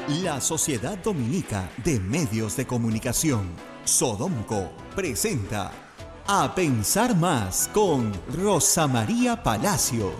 La Sociedad Dominica de Medios de Comunicación, Sodomco, presenta A Pensar Más con Rosa María Palacios.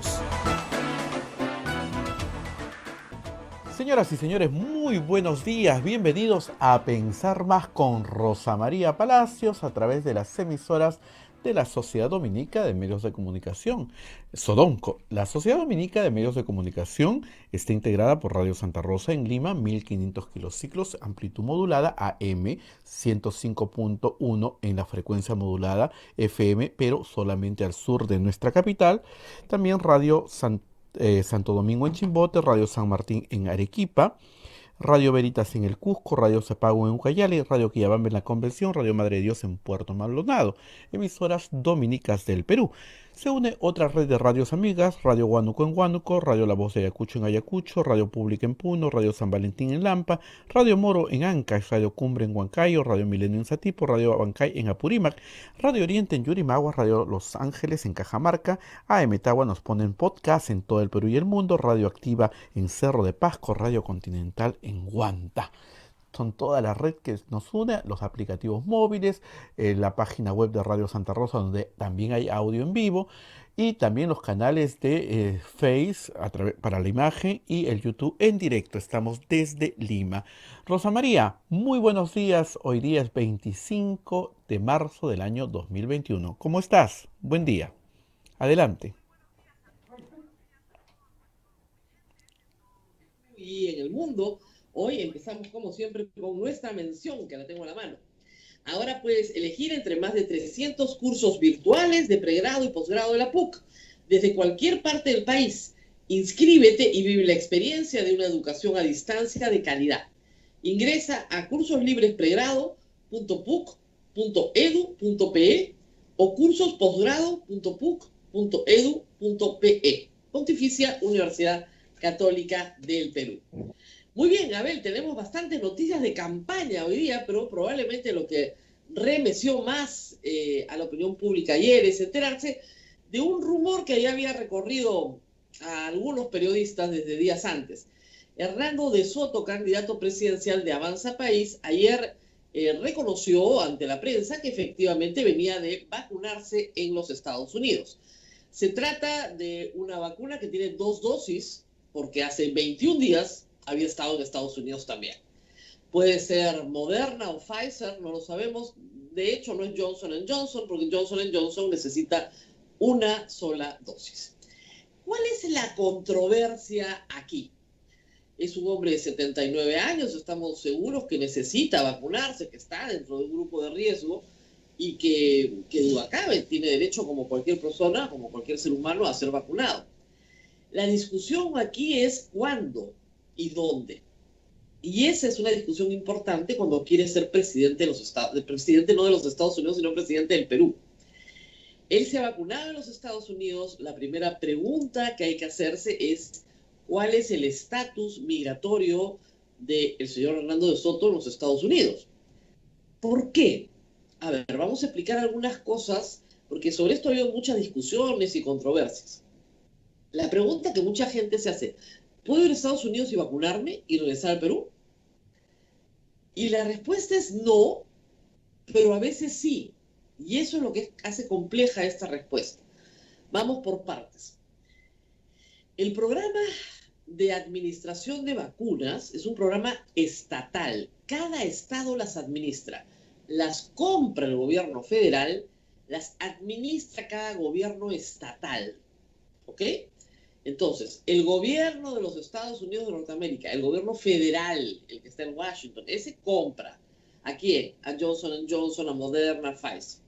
Señoras y señores, muy buenos días. Bienvenidos a Pensar Más con Rosa María Palacios a través de las emisoras de la Sociedad Dominica de Medios de Comunicación, Sodomco. La Sociedad Dominica de Medios de Comunicación está integrada por Radio Santa Rosa en Lima, 1500 kilociclos, amplitud modulada AM, 105.1 en la frecuencia modulada FM, pero solamente al sur de nuestra capital. También Radio Santo Domingo en Chimbote, Radio San Martín en Arequipa, Radio Veritas en el Cusco, Radio Cepago en Ucayali, Radio Quillabamba en la Convención, Radio Madre de Dios en Puerto Maldonado, emisoras dominicas del Perú. Se une otra red de radios amigas, Radio Huánuco en Huánuco, Radio La Voz de Ayacucho en Ayacucho, Radio Pública en Puno, Radio San Valentín en Lampa, Radio Moro en Ancash, Radio Cumbre en Huancayo, Radio Milenio en Satipo, Radio Abancay en Apurímac, Radio Oriente en Yurimaguas, Radio Los Ángeles en Cajamarca, AM Tagua nos pone en podcast en todo el Perú y el mundo, Radio Activa en Cerro de Pasco, Radio Continental en Huanta. Son toda la red que nos une, los aplicativos móviles, la página web de Radio Santa Rosa, donde también hay audio en vivo, y también los canales de Face para la imagen y el YouTube en directo. Estamos desde Lima. Rosa María, muy buenos días. Hoy día es 25 de marzo del año 2021. ¿Cómo estás? Buen día. Adelante. Y en el mundo, hoy empezamos como siempre con nuestra mención, que la tengo a la mano. Ahora puedes elegir entre más de 300 cursos virtuales de pregrado y posgrado de la PUC, desde cualquier parte del país. Inscríbete y vive la experiencia de una educación a distancia de calidad. Ingresa a cursoslibrесpregrado.puc.edu.pe o cursosposgrado.puc.edu.pe. Pontificia Universidad Católica del Perú. Muy bien, Abel, tenemos bastantes noticias de campaña hoy día, pero probablemente lo que remeció más a la opinión pública ayer es enterarse de un rumor que ya había recorrido a algunos periodistas desde días antes. Hernando de Soto, candidato presidencial de Avanza País, ayer reconoció ante la prensa que efectivamente venía de vacunarse en los Estados Unidos. Se trata de una vacuna que tiene 2 dosis, porque hace 21 días había estado en Estados Unidos también. Puede ser Moderna o Pfizer, no lo sabemos. De hecho, no es Johnson & Johnson, porque Johnson & Johnson necesita una sola dosis. ¿Cuál es la controversia aquí? Es un hombre de 79 años, estamos seguros que necesita vacunarse, que está dentro de un grupo de riesgo y que duda cabe, tiene derecho como cualquier persona, como cualquier ser humano, a ser vacunado. La discusión aquí es cuándo y dónde. Y esa es una discusión importante cuando quiere ser presidente de los Estados, presidente no de los Estados Unidos, sino presidente del Perú. Él se ha vacunado en los Estados Unidos. La primera pregunta que hay que hacerse es ¿cuál es el estatus migratorio del señor Hernando de Soto en los Estados Unidos? ¿Por qué? A ver, vamos a explicar algunas cosas, porque sobre esto ha habido muchas discusiones y controversias. La pregunta que mucha gente se hace, ¿puedo ir a Estados Unidos y vacunarme y regresar al Perú? Y la respuesta es no, pero a veces sí. Y eso es lo que hace compleja esta respuesta. Vamos por partes. El programa de administración de vacunas es un programa estatal. Cada estado las administra. Las compra el gobierno federal, las administra cada gobierno estatal. ¿Ok? Entonces, el gobierno de los Estados Unidos de Norteamérica, el gobierno federal, el que está en Washington, ese compra ¿a quién? A Johnson & Johnson, a Moderna, a Pfizer.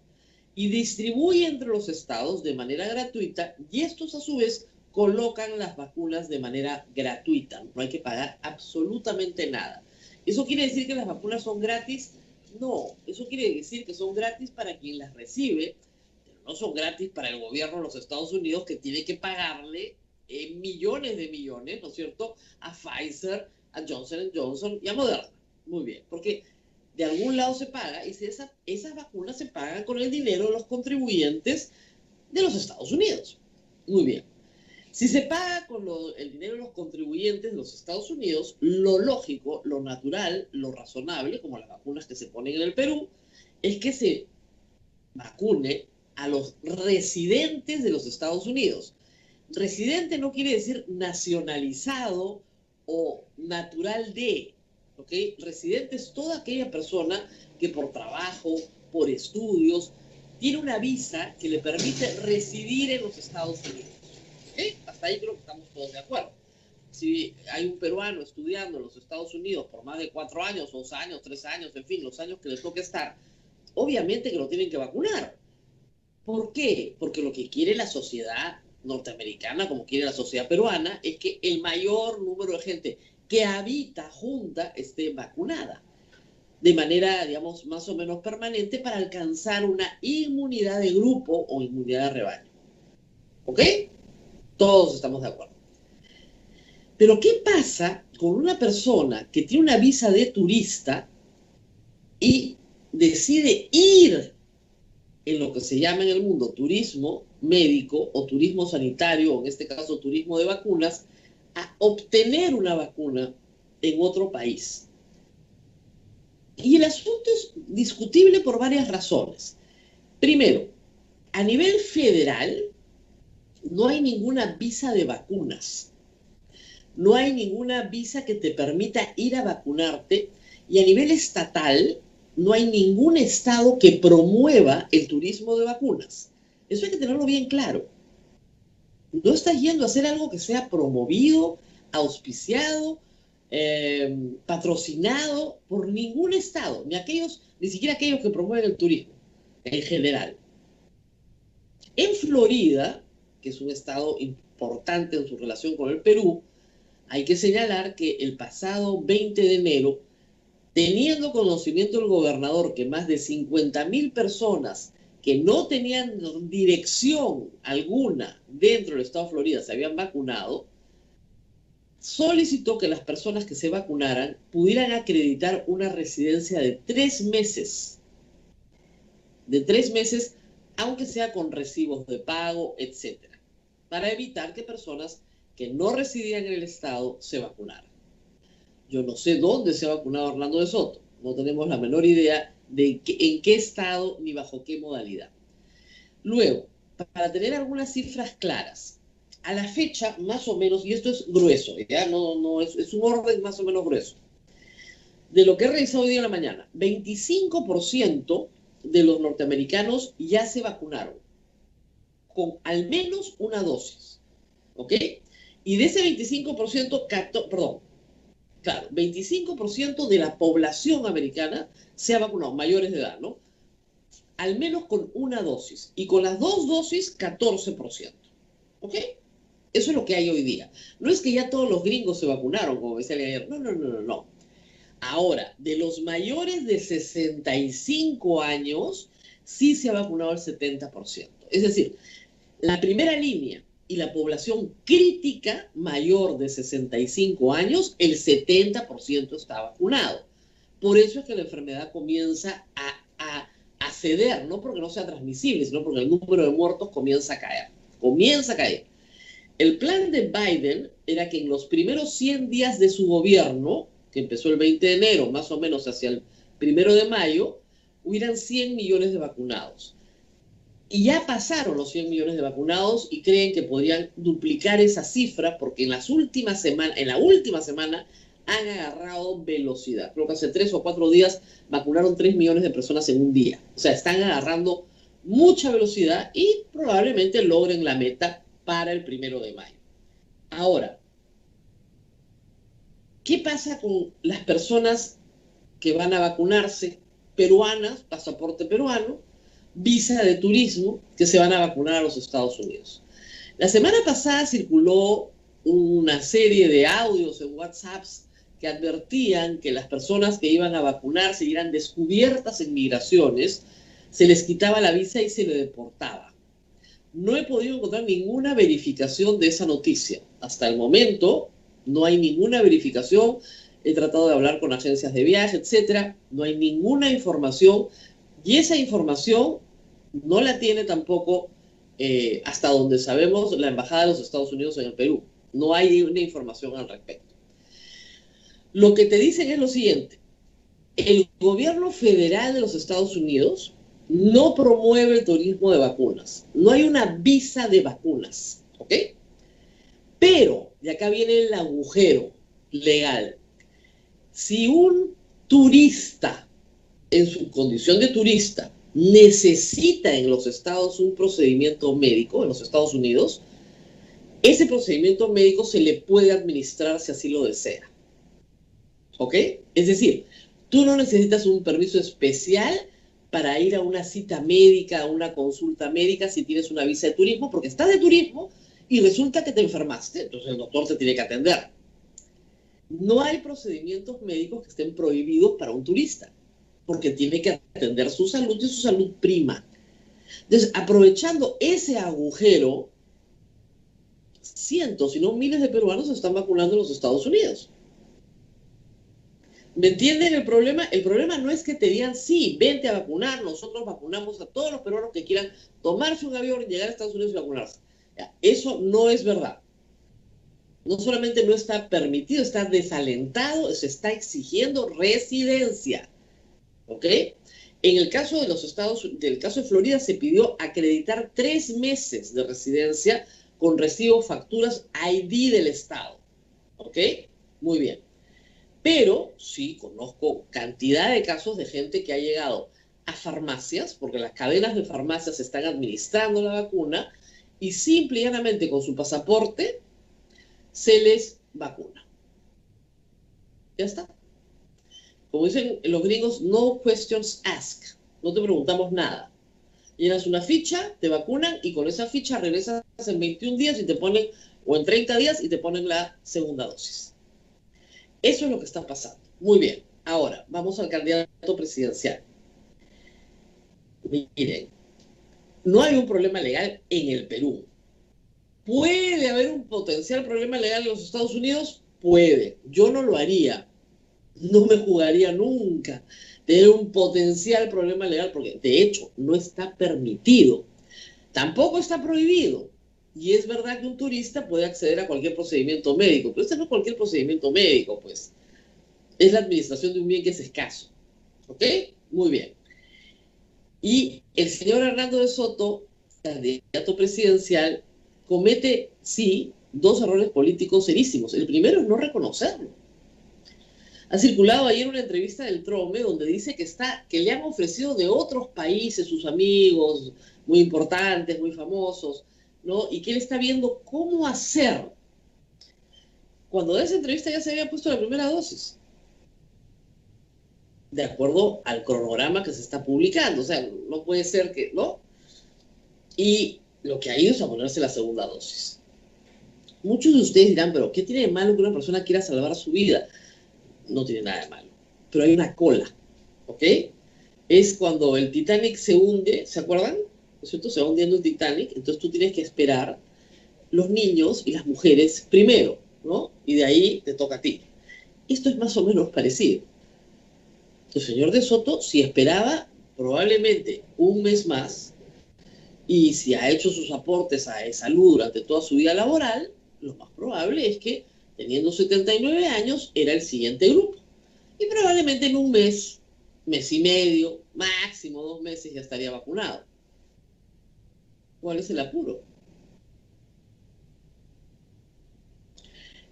Y distribuye entre los estados de manera gratuita y estos a su vez colocan las vacunas de manera gratuita. No hay que pagar absolutamente nada. ¿Eso quiere decir que las vacunas son gratis? No, eso quiere decir que son gratis para quien las recibe, pero no son gratis para el gobierno de los Estados Unidos que tiene que pagarle millones de millones, ¿no es cierto?, a Pfizer, a Johnson & Johnson y a Moderna. Muy bien, porque de algún lado se paga y esas vacunas se pagan con el dinero de los contribuyentes de los Estados Unidos. Muy bien. Si se paga con el dinero de los contribuyentes de los Estados Unidos, lo lógico, lo natural, lo razonable, como las vacunas que se ponen en el Perú, es que se vacune a los residentes de los Estados Unidos. Residente no quiere decir nacionalizado o natural de, ¿ok? Residente es toda aquella persona que por trabajo, por estudios, tiene una visa que le permite residir en los Estados Unidos. ¿Okay? Hasta ahí creo que estamos todos de acuerdo. Si hay un peruano estudiando en los Estados Unidos por más de 4 años, 2 años, 3 años, en fin, los años que le toque estar, obviamente que lo tienen que vacunar. ¿Por qué? Porque lo que quiere la sociedad norteamericana, como quiere la sociedad peruana, es que el mayor número de gente que habita junta esté vacunada de manera, digamos, más o menos permanente para alcanzar una inmunidad de grupo o inmunidad de rebaño. ¿Ok? Todos estamos de acuerdo. Pero ¿qué pasa con una persona que tiene una visa de turista y decide ir en lo que se llama en el mundo turismo médico o turismo sanitario, o en este caso turismo de vacunas, a obtener una vacuna en otro país? Y el asunto es discutible por varias razones. Primero, a nivel federal no hay ninguna visa de vacunas. No hay ninguna visa que te permita ir a vacunarte, y a nivel estatal no hay ningún estado que promueva el turismo de vacunas. Eso hay que tenerlo bien claro. No estás yendo a hacer algo que sea promovido, auspiciado, patrocinado por ningún estado, ni siquiera aquellos que promueven el turismo en general. En Florida, que es un estado importante en su relación con el Perú, hay que señalar que el pasado 20 de enero, teniendo conocimiento el gobernador que más de 50.000 personas que no tenían dirección alguna dentro del estado de Florida se habían vacunado, solicitó que las personas que se vacunaran pudieran acreditar una residencia de 3 meses. De 3 meses, aunque sea con recibos de pago, etc. Para evitar que personas que no residían en el estado se vacunaran. Yo no sé dónde se ha vacunado Orlando de Soto. No tenemos la menor idea de en qué estado ni bajo qué modalidad. Luego, para tener algunas cifras claras, a la fecha, más o menos, y esto es grueso, ¿ya? No es un orden más o menos grueso. De lo que he revisado hoy día en la mañana, 25% de los norteamericanos ya se vacunaron con al menos una dosis. ¿Ok? Y de ese 25%, 25% de la población americana se ha vacunado, mayores de edad, ¿no? Al menos con una dosis. Y con las 2 dosis, 14%. ¿Ok? Eso es lo que hay hoy día. No es que ya todos los gringos se vacunaron, como decía ayer. No. Ahora, de los mayores de 65 años, sí se ha vacunado el 70%. Es decir, la primera línea y la población crítica mayor de 65 años, el 70% está vacunado. Por eso es que la enfermedad comienza a ceder, no porque no sea transmisible, sino porque el número de muertos comienza a caer. El plan de Biden era que en los primeros 100 días de su gobierno, que empezó el 20 de enero, más o menos hacia el 1 de mayo, hubieran 100 millones de vacunados. Y ya pasaron los 100 millones de vacunados y creen que podrían duplicar esa cifra porque en la última semana han agarrado velocidad. Creo que hace 3 o 4 días vacunaron 3 millones de personas en un día. O sea, están agarrando mucha velocidad y probablemente logren la meta para el 1 de mayo. Ahora, ¿qué pasa con las personas que van a vacunarse? Peruanas, pasaporte peruano, visa de turismo, que se van a vacunar a los Estados Unidos. La semana pasada circuló una serie de audios en WhatsApps que advertían que las personas que iban a vacunarse y eran descubiertas en migraciones, se les quitaba la visa y se les deportaba. No he podido encontrar ninguna verificación de esa noticia. Hasta el momento no hay ninguna verificación. He tratado de hablar con agencias de viaje, etcétera. No hay ninguna información. Y esa información no la tiene tampoco hasta donde sabemos, la Embajada de los Estados Unidos en el Perú. No hay una información al respecto. Lo que te dicen es lo siguiente: el gobierno federal de los Estados Unidos no promueve el turismo de vacunas. No hay una visa de vacunas, ¿ok? Pero, y acá viene el agujero legal, si un turista, en su condición de turista, necesita en los Estados un procedimiento médico, en los Estados Unidos, ese procedimiento médico se le puede administrar si así lo desea. ¿Ok? Es decir, tú no necesitas un permiso especial para ir a una cita médica, a una consulta médica si tienes una visa de turismo, porque estás de turismo y resulta que te enfermaste, entonces el doctor te tiene que atender. No hay procedimientos médicos que estén prohibidos para un turista, porque tiene que atender su salud y su salud prima. Entonces, aprovechando ese agujero, cientos, si no miles de peruanos se están vacunando en los Estados Unidos. ¿Me entienden el problema? El problema no es que te digan, sí, vente a vacunar, nosotros vacunamos a todos los peruanos que quieran tomarse un avión, llegar a Estados Unidos y vacunarse. Eso no es verdad. No solamente no está permitido, está desalentado, se está exigiendo residencia. ¿Ok? En el caso de del caso de Florida se pidió acreditar 3 meses de residencia con recibo, facturas, ID del Estado. ¿Ok? Muy bien. Pero sí conozco cantidad de casos de gente que ha llegado a farmacias, porque las cadenas de farmacias están administrando la vacuna, y simple y llanamente con su pasaporte se les vacuna. Ya está. Como dicen los gringos, no questions asked. No te preguntamos nada. Llenas una ficha, te vacunan y con esa ficha regresas en 21 días y te ponen, o en 30 días y te ponen la segunda dosis. Eso es lo que está pasando. Muy bien. Ahora, vamos al candidato presidencial. Miren, no hay un problema legal en el Perú. ¿Puede haber un potencial problema legal en los Estados Unidos? Puede. Yo no lo haría. No me jugaría nunca tener un potencial problema legal, porque de hecho no está permitido. Tampoco está prohibido. Y es verdad que un turista puede acceder a cualquier procedimiento médico, pero este no es cualquier procedimiento médico, pues. Es la administración de un bien que es escaso. ¿Ok? Muy bien. Y el señor Hernando de Soto, candidato presidencial, comete, sí, 2 errores políticos serísimos. El primero es no reconocerlo. Ha circulado ayer una entrevista del Trome donde dice que le han ofrecido de otros países, sus amigos muy importantes, muy famosos, ¿no? Y que él está viendo cómo hacer. Cuando de esa entrevista ya se había puesto la primera dosis, de acuerdo al cronograma que se está publicando. O sea, no puede ser que, ¿no? Y lo que ha ido es a ponerse la segunda dosis. Muchos de ustedes dirán, pero ¿qué tiene de malo que una persona quiera salvar su vida? No tiene nada de malo. Pero hay una cola, ¿ok? Es cuando el Titanic se hunde, ¿se acuerdan? ¿No es cierto? Se va hundiendo el Titanic, entonces tú tienes que esperar los niños y las mujeres primero, ¿no? Y de ahí te toca a ti. Esto es más o menos parecido. El señor de Soto, si esperaba probablemente un mes más, y si ha hecho sus aportes a salud durante toda su vida laboral, lo más probable es que, teniendo 79 años, era el siguiente grupo. Y probablemente en un mes, mes y medio, máximo 2 meses, ya estaría vacunado. ¿Cuál es el apuro?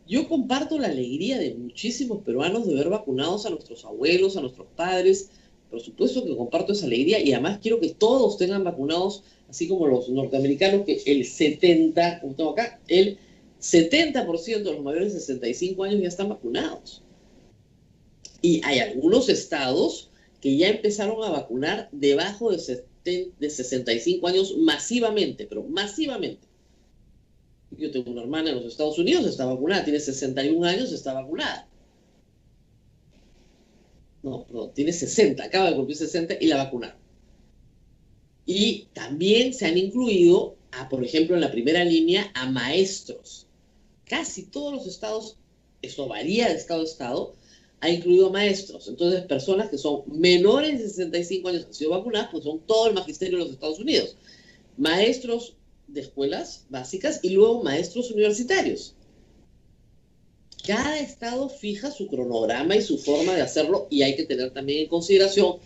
Yo comparto la alegría de muchísimos peruanos de ver vacunados a nuestros abuelos, a nuestros padres. Por supuesto que comparto esa alegría y además quiero que todos tengan vacunados, así como los norteamericanos, que el 70%, como tengo acá, el 70% de los mayores de 65 años ya están vacunados. Y hay algunos estados que ya empezaron a vacunar debajo de 65 años masivamente, pero masivamente. Yo tengo una hermana en los Estados Unidos, está vacunada, tiene 61 años, está vacunada. No, perdón, tiene 60, acaba de cumplir 60 y la vacunaron. Y también se han incluido, por ejemplo, en la primera línea, a maestros. Casi todos los estados, eso varía de estado a estado, ha incluido a maestros. Entonces, personas que son menores de 65 años que han sido vacunadas, pues son todo el magisterio de los Estados Unidos. Maestros de escuelas básicas y luego maestros universitarios. Cada estado fija su cronograma y su forma de hacerlo, y hay que tener también en consideración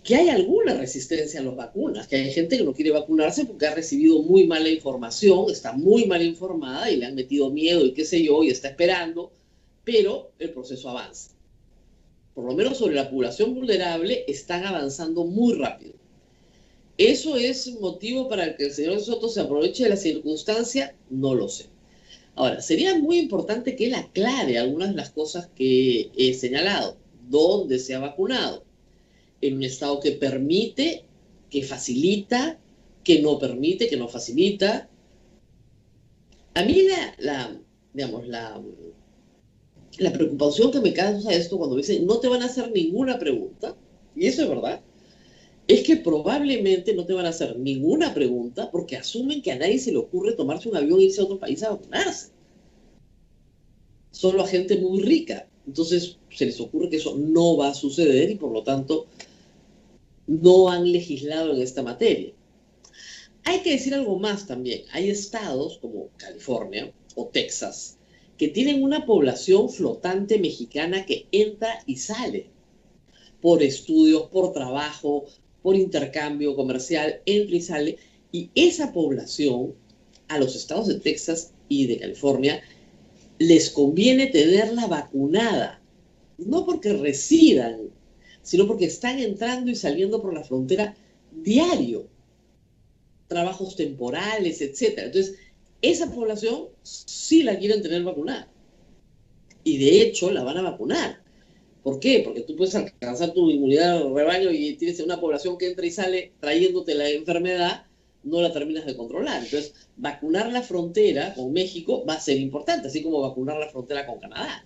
que hay alguna resistencia a las vacunas, que hay gente que no quiere vacunarse porque ha recibido muy mala información, está muy mal informada y le han metido miedo y qué sé yo, y está esperando, pero el proceso avanza. Por lo menos sobre la población vulnerable están avanzando muy rápido. ¿Eso es motivo para que el señor Soto se aproveche de la circunstancia? No lo sé. Ahora, sería muy importante que él aclare algunas de las cosas que he señalado. ¿Dónde se ha vacunado? En un estado que permite, que facilita, que no permite, que no facilita. A mí la preocupación que me causa esto cuando dicen no te van a hacer ninguna pregunta, y eso es verdad, es que probablemente no te van a hacer ninguna pregunta porque asumen que a nadie se le ocurre tomarse un avión e irse a otro país a vacunarse. Solo a gente muy rica. Entonces se les ocurre que eso no va a suceder y por lo tanto no han legislado en esta materia. Hay que decir algo más también. Hay estados como California o Texas que tienen una población flotante mexicana que entra y sale por estudios, por trabajo, por intercambio comercial, entra y sale. Y esa población, a los estados de Texas y de California, les conviene tenerla vacunada. No porque residan, sino porque están entrando y saliendo por la frontera diario. Trabajos temporales, etc. Entonces, esa población sí la quieren tener vacunada. Y de hecho, la van a vacunar. ¿Por qué? Porque tú puedes alcanzar tu inmunidad de rebaño y tienes una población que entra y sale trayéndote la enfermedad, no la terminas de controlar. Entonces, vacunar la frontera con México va a ser importante, así como vacunar la frontera con Canadá.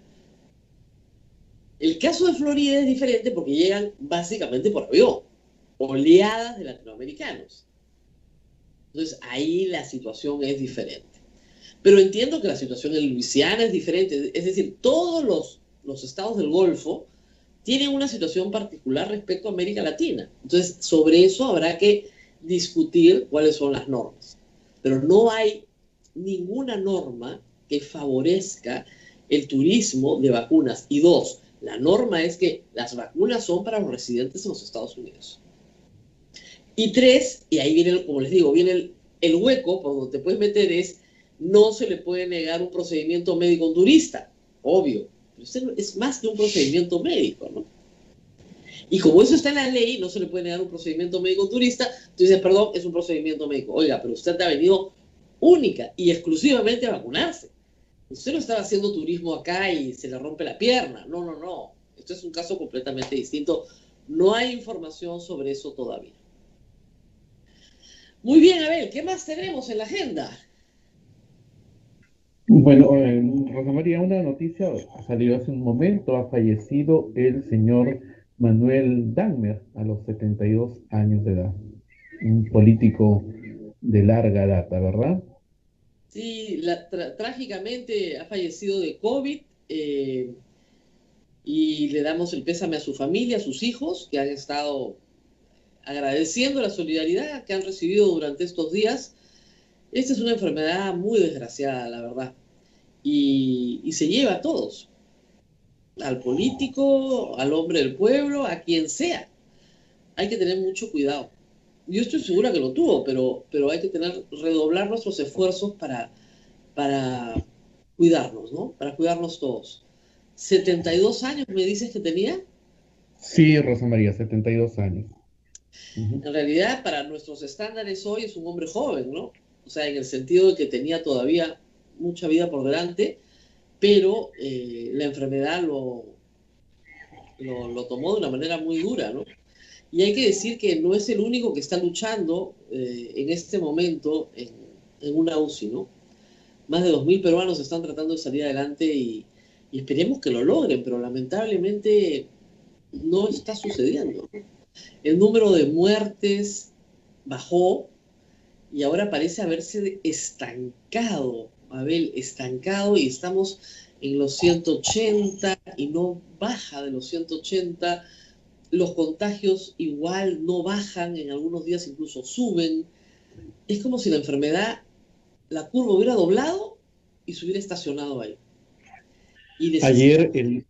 El caso de Florida es diferente porque llegan básicamente por avión, oleadas de latinoamericanos. Entonces, ahí la situación es diferente. Pero entiendo que la situación en Luisiana es diferente. Es decir, todos los estados del Golfo tienen una situación particular respecto a América Latina. Entonces, sobre eso habrá que discutir cuáles son las normas. Pero no hay ninguna norma que favorezca el turismo de vacunas. Y dos, la norma es que las vacunas son para los residentes en los Estados Unidos. Y tres, y ahí viene, como les digo, viene el hueco por donde te puedes meter es, no se le puede negar un procedimiento médico a un turista, obvio. Pero es más que un procedimiento médico, ¿no? Y como eso está en la ley, no se le puede negar un procedimiento médico a un turista, tú dices, perdón, es un procedimiento médico. Oiga, pero usted ha venido única y exclusivamente a vacunarse. Usted no estaba haciendo turismo acá y se le rompe la pierna. No, no, no. Esto es un caso completamente distinto. No hay información sobre eso todavía. Muy bien, Abel, ¿qué más tenemos en la agenda? Bueno, Rosa María, una noticia ha salido hace un momento, ha fallecido el señor Manuel Dagmer a los 72 años de edad, un político de larga data, ¿verdad? Sí, trágicamente ha fallecido de COVID y le damos el pésame a su familia, a sus hijos, que han estado agradeciendo la solidaridad que han recibido durante estos días. Esta es una enfermedad muy desgraciada, la verdad, y se lleva a todos, al político, al hombre del pueblo, a quien sea. Hay que tener mucho cuidado. Yo estoy segura que lo tuvo, pero hay que redoblar nuestros esfuerzos para cuidarnos, ¿no? Para cuidarnos todos. 72 años, ¿me dices que tenía? Sí, Rosa María, 72 años. En realidad, para nuestros estándares hoy es un hombre joven, ¿no? O sea, en el sentido de que tenía todavía mucha vida por delante, pero la enfermedad lo tomó de una manera muy dura, ¿no? Y hay que decir que no es el único que está luchando en este momento en una UCI, ¿no? Más de 2.000 peruanos están tratando de salir adelante y esperemos que lo logren, pero lamentablemente no está sucediendo, ¿no? El número de muertes bajó y ahora parece haberse estancado, Abel, estancado, y estamos en los 180 y no baja de los 180. Los contagios igual no bajan, en algunos días incluso suben. es como si la enfermedad, la curva hubiera doblado y se hubiera estacionado ahí. Y Ayer necesitamos... el,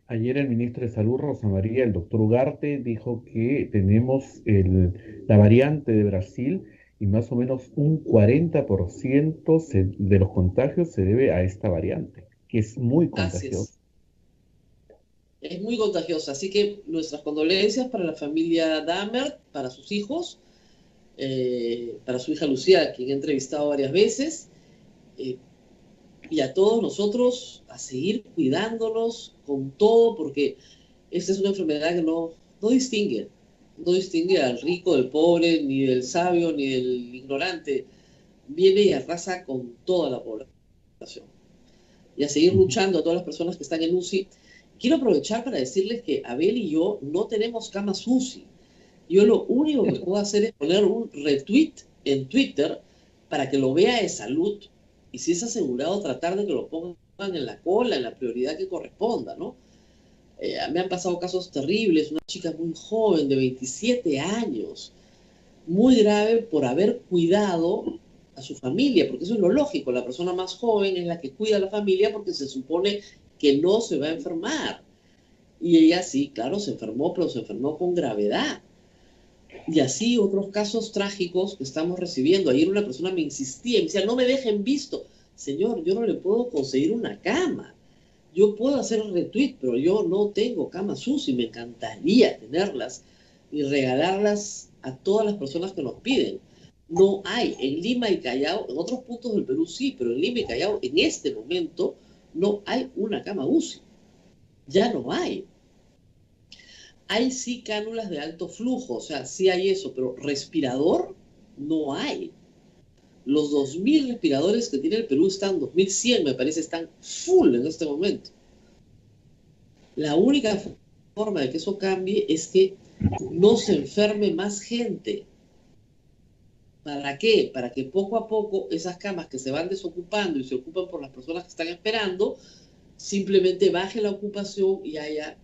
ayer el ministro de Salud, Rosa María, el doctor Ugarte, dijo que tenemos la variante de Brasil y más o menos un 40% de los contagios se debe a esta variante, que es muy Así contagiosa. es muy contagiosa. Así que nuestras condolencias para la familia Dahmer, para sus hijos, para su hija Lucía, a quien he entrevistado varias veces, eh, y a todos nosotros a seguir cuidándonos con todo, porque esta es una enfermedad que no distingue al rico del pobre, ni del sabio, ni del ignorante. Viene y arrasa con toda la población. Y a seguir Ujú. luchando a todas las personas que están en UCI. Quiero aprovechar para decirles que Abel y yo no tenemos camas UCI. Yo lo único que puedo hacer es poner un retweet en Twitter para que lo vea de salud y si es asegurado tratar de que lo pongan en la cola, en la prioridad que corresponda, ¿no? Me han pasado casos terribles, una chica muy joven de 27 años, muy grave por haber cuidado a su familia, porque eso es lo lógico, la persona más joven es la que cuida a la familia porque se supone que no se va a enfermar. Y ella sí, claro, se enfermó, pero se enfermó con gravedad. Y así otros casos trágicos que estamos recibiendo. Ayer una persona me insistía, me decía, no me dejen visto. Señor, yo no le puedo conseguir una cama. Yo puedo hacer el retweet, pero yo no tengo camas UCI. Me encantaría tenerlas y regalarlas a todas las personas que nos piden. No hay. En Lima y Callao, en otros puntos del Perú sí, pero en Lima y Callao en este momento no hay una cama UCI. Ya no hay. Hay sí cánulas de alto flujo, o sea, sí hay eso, pero respirador no hay. Los 2.000 respiradores que tiene el Perú están, 2.100 me parece, están full en este momento. La única forma de que eso cambie es que no se enferme más gente. ¿Para qué? Para que poco a poco esas camas que se van desocupando y se ocupan por las personas que están esperando, simplemente baje la ocupación y haya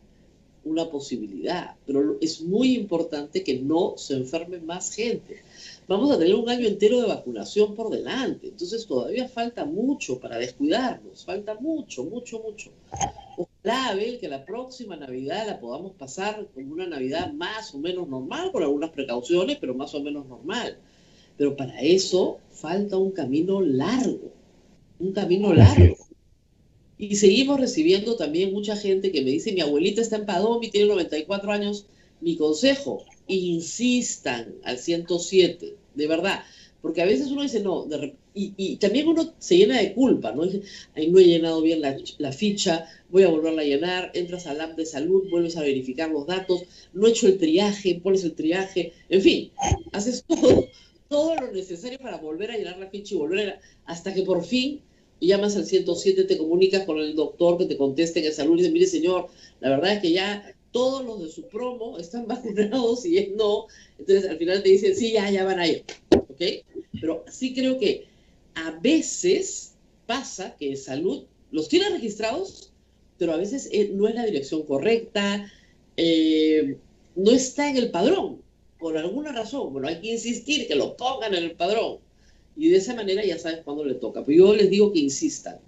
una posibilidad, pero es muy importante que no se enferme más gente. Vamos a tener un año entero de vacunación por delante, entonces todavía falta mucho para descuidarnos, falta mucho, mucho, mucho. Ojalá, Abel, que la próxima Navidad la podamos pasar como una Navidad más o menos normal, con algunas precauciones, pero más o menos normal. Pero para eso falta un camino Así largo. es. Y seguimos recibiendo también mucha gente que me dice, mi abuelita está en Padomi, tiene 94 años. Mi consejo, insistan al 107, de verdad. Porque a veces uno dice, no, y también uno se llena de culpa, ¿no? Dice, ay, no he llenado bien la ficha, voy a volverla a llenar, entras al app de salud, vuelves a verificar los datos, no he hecho el triaje, pones el triaje, en fin, haces todo lo necesario para volver a llenar la ficha y hasta que por fin llamas al 107, te comunicas con el doctor que te conteste en salud y dice, mire señor, la verdad es que ya todos los de su promo están vacunados y él no, entonces al final te dicen, sí, ya van a ir, ¿ok? Pero sí creo que a veces pasa que salud los tiene registrados, pero a veces no es la dirección correcta, no está en el padrón, por alguna razón. Bueno, hay que insistir que lo pongan en el padrón. Y de esa manera ya sabes cuándo le toca. Pero yo les digo que insistan.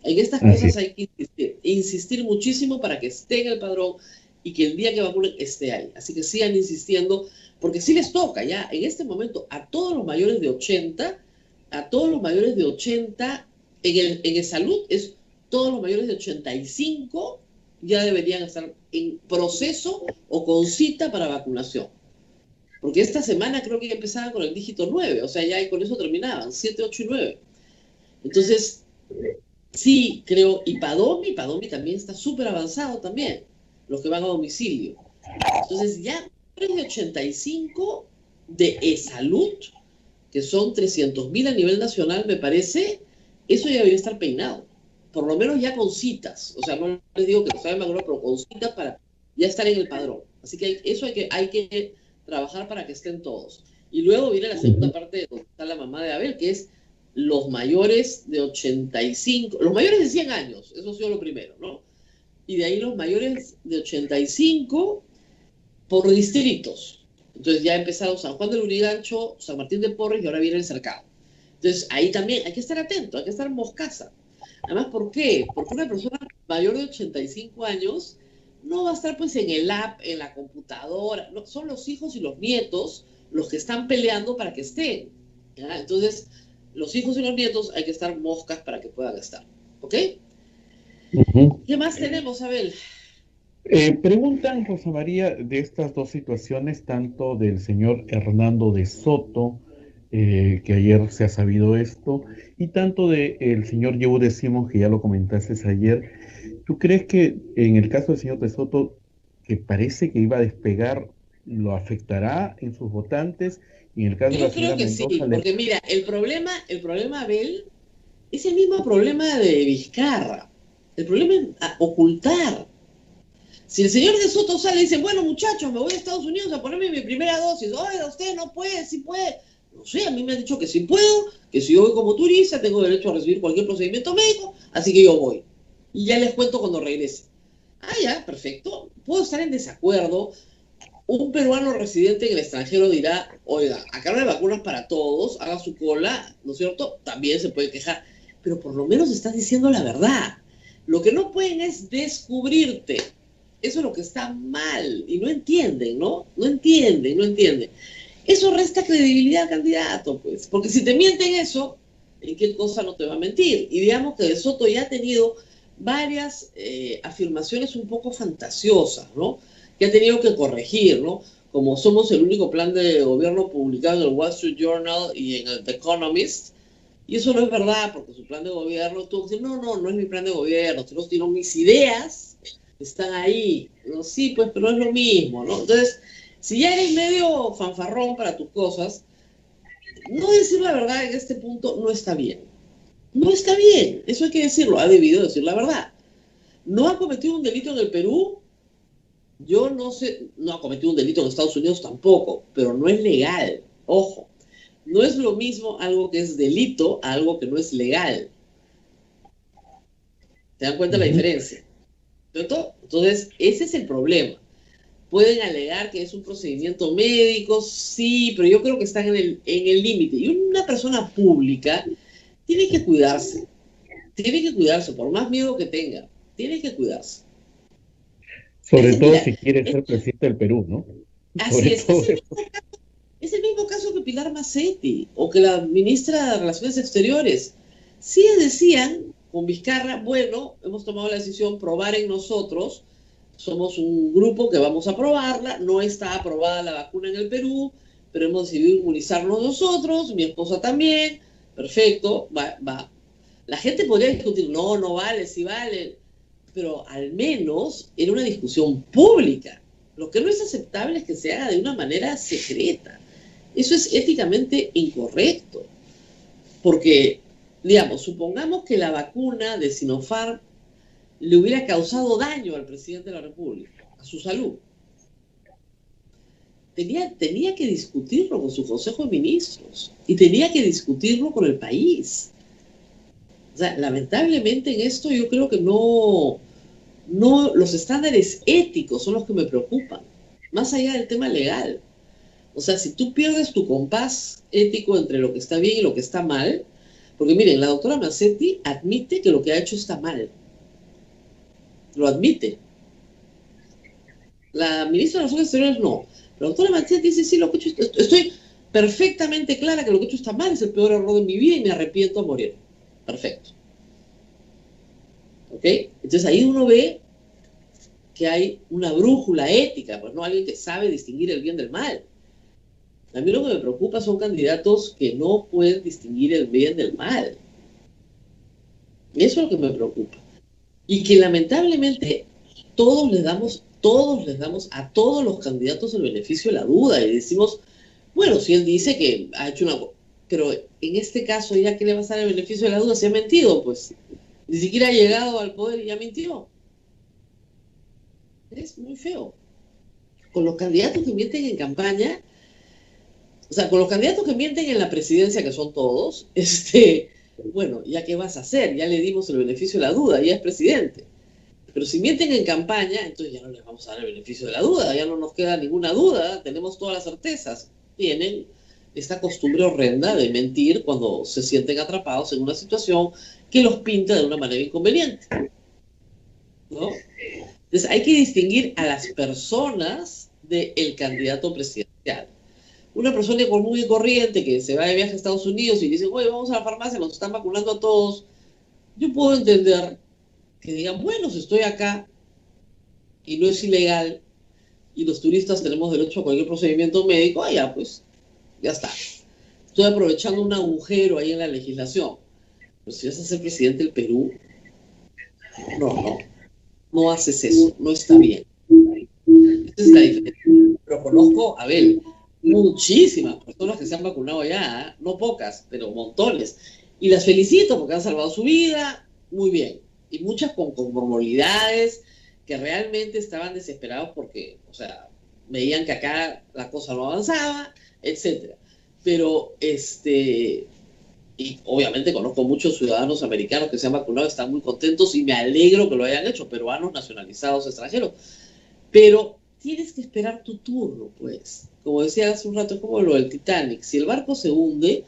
En estas Así cosas es. hay que insistir muchísimo para que esté en el padrón y que el día que vacunen esté ahí. Así que sigan insistiendo, porque sí les toca ya en este momento a todos los mayores de 80, a todos los mayores de 80, en el salud es todos los mayores de 85 ya deberían estar en proceso o con cita para vacunación. Porque esta semana creo que ya empezaban con el dígito 9, o sea, ya con eso terminaban, 7, 8 y 9. Entonces, sí, creo, y Padomi también está súper avanzado también, los que van a domicilio. Entonces, ya de 85 de e-salud, que son 300.000 a nivel nacional, me parece, eso ya debería estar peinado. Por lo menos ya con citas. O sea, no les digo que lo saben vacunar, pero con citas para ya estar en el padrón. Así que eso hay que trabajar para que estén todos. Y luego viene la segunda Ujú. parte de donde está la mamá de Abel, que es los mayores de 85, los mayores de 100 años, eso ha sido lo primero, ¿no? Y de ahí los mayores de 85 por distritos. Entonces ya empezaron San Juan del Lurigancho, San Martín de Porres y ahora viene el Cercado. Entonces ahí también hay que estar atento, hay que estar moscaza. Además, ¿por qué? Porque una persona mayor de 85 años no va a estar pues en el app, en la computadora, no, son los hijos y los nietos los que están peleando para que estén. ¿Ya? Entonces, los hijos y los nietos hay que estar moscas para que puedan estar. ¿Ok? ¿Qué más tenemos, Abel? Preguntan, Rosa María, de estas dos situaciones, tanto del señor Hernando de Soto, que ayer se ha sabido esto, y tanto del señor Yehude Simón, que ya lo comentaste ayer. ¿Tú crees que en el caso del señor de Soto, que parece que iba a despegar, lo afectará en sus votantes? Y en el caso de Yo la creo señora que sí, Mendoza, porque mira, el problema, Abel, es el mismo problema de Vizcarra. El problema es ocultar. Si el señor de Soto sale y dice, bueno, muchachos, me voy a Estados Unidos a ponerme mi primera dosis. Oiga, usted no puede, sí puede. No sé, a mí me han dicho que sí puedo, que si yo voy como turista tengo derecho a recibir cualquier procedimiento médico, así que yo voy. Y ya les cuento cuando regrese. Ah, ya, perfecto. Puedo estar en desacuerdo. Un peruano residente en el extranjero dirá, oiga, acá no hay vacunas para todos, haga su cola, ¿no es cierto? También se puede quejar, pero por lo menos estás diciendo la verdad. Lo que no pueden es descubrirte. Eso es lo que está mal y no entienden, ¿no? No entienden, no entienden. Eso resta credibilidad al candidato, pues, porque si te mienten eso, ¿en qué cosa no te va a mentir? Y digamos que De Soto ya ha tenido varias afirmaciones un poco fantasiosas, ¿no? Que ha tenido que corregir, ¿no? Como somos el único plan de gobierno publicado en el Wall Street Journal y en el The Economist, y eso no es verdad, porque su plan de gobierno, tú dices, no, no, no es mi plan de gobierno, sino mis ideas están ahí. No, sí, pues, pero no es lo mismo, ¿no? Entonces, si ya eres medio fanfarrón para tus cosas, no decir la verdad en este punto no está bien. No está bien, eso hay que decirlo, ha debido decir la verdad. No ha cometido un delito en el Perú, yo no sé, no ha cometido un delito en Estados Unidos tampoco, pero no es legal, ojo. No es lo mismo algo que es delito a algo que no es legal. ¿Te dan cuenta la diferencia? ¿Cierto? Entonces, ese es el problema. Pueden alegar que es un procedimiento médico, sí, pero yo creo que están en el límite. Y una persona pública tiene que cuidarse, por más miedo que tenga, tiene que cuidarse. sobre todo Mira, si quiere ser presidente del Perú, ¿no? Sobre así es, todo eso. es el mismo caso que Pilar Macetti o que la ministra de Relaciones Exteriores. Sí decían con Vizcarra, bueno, hemos tomado la decisión, probar en nosotros, somos un grupo que vamos a probarla, no está aprobada la vacuna en el Perú, pero hemos decidido inmunizarnos nosotros, mi esposa también, perfecto, va. La gente podría discutir, no, no vale, sí vale, pero al menos era una discusión pública. Lo que no es aceptable es que se haga de una manera secreta. Eso es éticamente incorrecto, porque, digamos, supongamos que la vacuna de Sinopharm le hubiera causado daño al presidente de la República, a su salud. Tenía que discutirlo con su Consejo de Ministros y tenía que discutirlo con el país. O sea, lamentablemente en esto yo creo que no, los estándares éticos son los que me preocupan, más allá del tema legal. O sea, si tú pierdes tu compás ético entre lo que está bien y lo que está mal, porque miren, la doctora Macetti admite que lo que ha hecho está mal. Lo admite. La ministra de Relaciones Exteriores no. La doctora Macetti dice, sí, lo que he hecho, estoy perfectamente clara que lo que he hecho está mal, es el peor error de mi vida y me arrepiento a morir. Perfecto. ¿Ok? Entonces ahí uno ve que hay una brújula ética, pues no alguien que sabe distinguir el bien del mal. A mí lo que me preocupa son candidatos que no pueden distinguir el bien del mal. Eso es lo que me preocupa. Y que lamentablemente todos les damos a todos los candidatos el beneficio de la duda y decimos, bueno, si él dice que ha hecho una... Pero en este caso, ¿ya qué le va a dar el beneficio de la duda? Si ha mentido, pues ni siquiera ha llegado al poder y ya mintió. Es muy feo. Con los candidatos que mienten en campaña, o sea, con los candidatos que mienten en la presidencia, que son todos, bueno, ¿ya qué vas a hacer? Ya le dimos el beneficio de la duda, ya es presidente. Pero si mienten en campaña, entonces ya no les vamos a dar el beneficio de la duda, ya no nos queda ninguna duda, tenemos todas las certezas. Tienen esta costumbre horrenda de mentir cuando se sienten atrapados en una situación que los pinta de una manera inconveniente, ¿no? Entonces hay que distinguir a las personas del candidato presidencial. Una persona común y corriente que se va de viaje a Estados Unidos y dice, oye, vamos a la farmacia, nos están vacunando a todos. Yo puedo entender que digan, bueno, si estoy acá y no es ilegal y los turistas tenemos derecho a cualquier procedimiento médico, ya, pues, ya está. Estoy aprovechando un agujero ahí en la legislación. Pero si vas a ser presidente del Perú, no haces eso, no está bien. Esa es la diferencia. Pero conozco, Abel, muchísimas personas que se han vacunado ya, ¿eh? No pocas, pero montones. Y las felicito porque han salvado su vida, muy bien. Y muchas con comorbilidades que realmente estaban desesperados porque, o sea, veían que acá la cosa no avanzaba, etcétera. Pero, y obviamente conozco muchos ciudadanos americanos que se han vacunado, están muy contentos y me alegro que lo hayan hecho, peruanos nacionalizados extranjeros. Pero tienes que esperar tu turno, pues. Como decía hace un rato, es como lo del Titanic. Si el barco se hunde,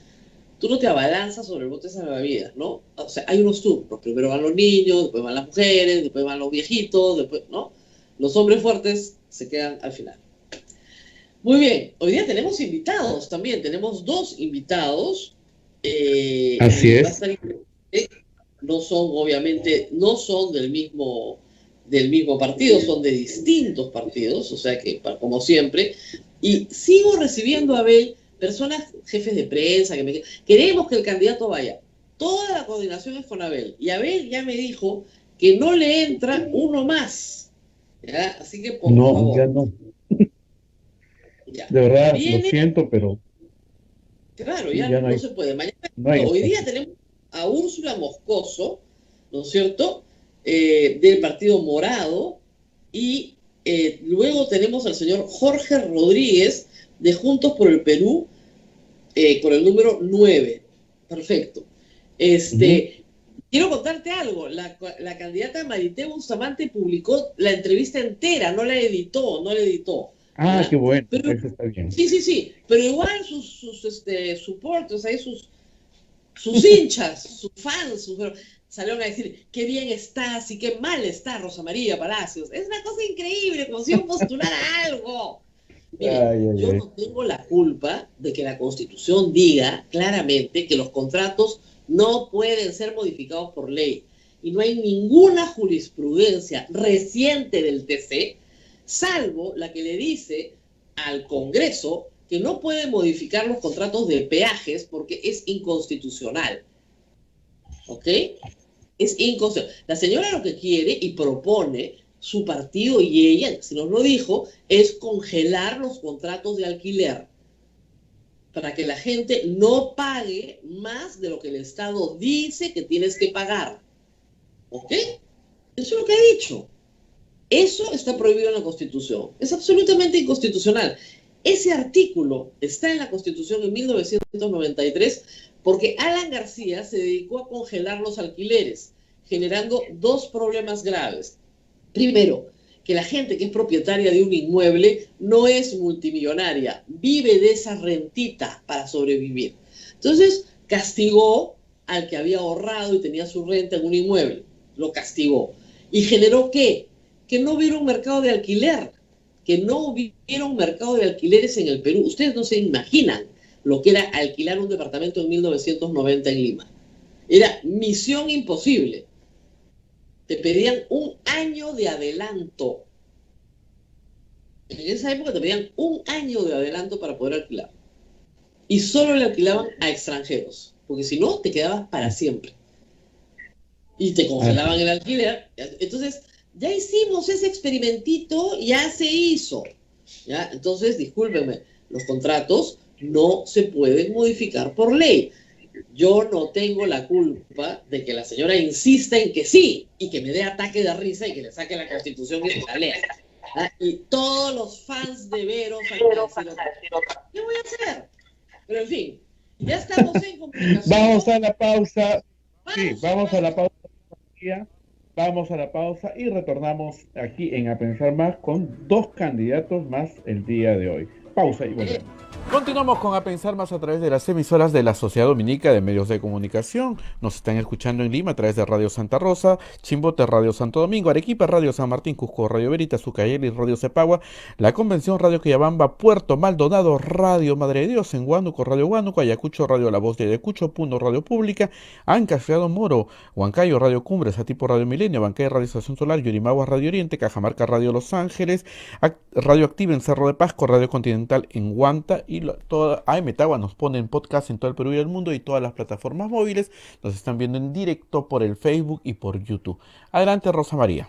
tú no te abalanzas sobre el bote salvavidas, ¿no? O sea, hay unos turnos. Primero van los niños, después van las mujeres, después van los viejitos, después, ¿no? Los hombres fuertes se quedan al final. Muy bien, hoy día tenemos invitados también. Tenemos 2 invitados. Así Y va a es. estar, no son, obviamente, no son del mismo partido, son de distintos partidos, o sea que, como siempre, y sigo recibiendo, Abel, personas, jefes de prensa, queremos que el candidato vaya. Toda la coordinación es con Abel, y Abel ya me dijo que no le entra uno más, ¿ya? Así que, por No, favor, ya no. ya. De verdad, lo Viene, siento, pero claro, ya ya no no hay, se puede. Mañana, no hay hoy día espacio. tenemos a Úrsula Moscoso, ¿no es cierto?, del Partido Morado, y luego tenemos al señor Jorge Rodríguez de Juntos por el Perú, con el número 9. Perfecto. Quiero contarte algo. La candidata Marité Bustamante publicó la entrevista entera, no la editó, Ah, qué ¿ya? bueno, Pero eso está bien. sí, pero igual sus supporters, ahí sus hinchas, sus fans, salieron a decir qué bien estás y qué mal está Rosa María Palacios. Es una cosa increíble, consiguió postular a algo. Miren, Ay, ay, yo ay. no tengo la culpa de que la Constitución diga claramente que los contratos no pueden ser modificados por ley. Y no hay ninguna jurisprudencia reciente del TC, salvo la que le dice al Congreso que no puede modificar los contratos de peajes porque es inconstitucional. ¿Ok? Es inconstitucional. La señora lo que quiere y propone, su partido y ella, si nos lo dijo, es congelar los contratos de alquiler para que la gente no pague más de lo que el Estado dice que tienes que pagar. ¿Ok? Eso es lo que ha dicho. Eso está prohibido en la Constitución. Es absolutamente inconstitucional. Ese artículo está en la Constitución en 1993 porque Alan García se dedicó a congelar los alquileres, generando 2 problemas graves. Primero, que la gente que es propietaria de un inmueble no es multimillonaria, vive de esa rentita para sobrevivir. Entonces, castigó al que había ahorrado y tenía su renta en un inmueble. Lo castigó. ¿Y generó qué? Que no hubiera un mercado de alquiler, que no hubiera un mercado de alquileres en el Perú. Ustedes no se imaginan lo que era alquilar un departamento en 1990 en Lima. Era misión imposible. Te pedían un año de adelanto. En esa época te pedían un año de adelanto para poder alquilar. Y solo le alquilaban a extranjeros, porque si no, te quedabas para siempre. Y te congelaban el alquiler. Entonces, ya hicimos ese experimentito, ya se hizo. ¿Ya? Entonces, discúlpenme, los contratos no se pueden modificar por ley. Yo no tengo la culpa de que la señora insista en que sí, y que me dé ataque de risa y que le saque la Constitución y se la lea. ¿Ah? Y todos los fans de Vero van a decir, ¿qué voy a hacer? Pero en fin, ya estamos en comunicación. Vamos a la pausa. Sí, Pausa, vamos a la pausa. pausa. Vamos a la pausa y retornamos aquí en A Pensar Más con dos candidatos más el día de hoy. Pausa y volvemos. Continuamos con A Pensar Más a través de las emisoras de la Sociedad Dominica de Medios de Comunicación. Nos están escuchando en Lima a través de Radio Santa Rosa, Chimbote Radio Santo Domingo, Arequipa Radio San Martín, Cusco Radio Veritas, Ucayali Radio Cepagua, La Convención Radio Quillabamba, Puerto Maldonado Radio Madre de Dios, en Huánuco Radio Huánuco, Ayacucho Radio La Voz de Ayacucho, Puno Radio Pública, Ancash Radio Moro, Huancayo Radio Cumbres, Atipo Radio Milenio, Bancay Radio Estación Solar, Yurimagua Radio Oriente, Cajamarca Radio Los Ángeles, Radio Activa en Cerro de Pasco, Radio Continental en Huanta y toda AM Tagua nos pone en podcast en todo el Perú y el mundo y todas las plataformas móviles. Nos están viendo en directo por el Facebook y por YouTube. Adelante, Rosa María.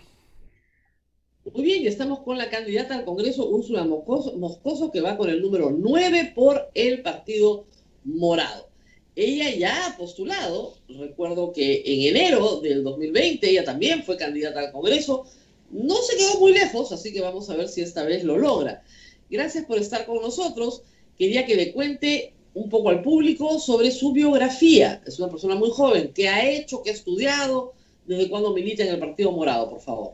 Muy bien, y estamos con la candidata al Congreso, Úrsula Moscoso, que va con el número 9 por el Partido Morado. Ella ya ha postulado, recuerdo que en enero del 2020 ella también fue candidata al Congreso, no se quedó muy lejos, así que vamos a ver si esta vez lo logra. Gracias por estar con nosotros. Quería que le cuente un poco al público sobre su biografía. Es una persona muy joven. ¿Qué ha hecho? ¿Qué ha estudiado? ¿Desde cuándo milita en el Partido Morado, por favor?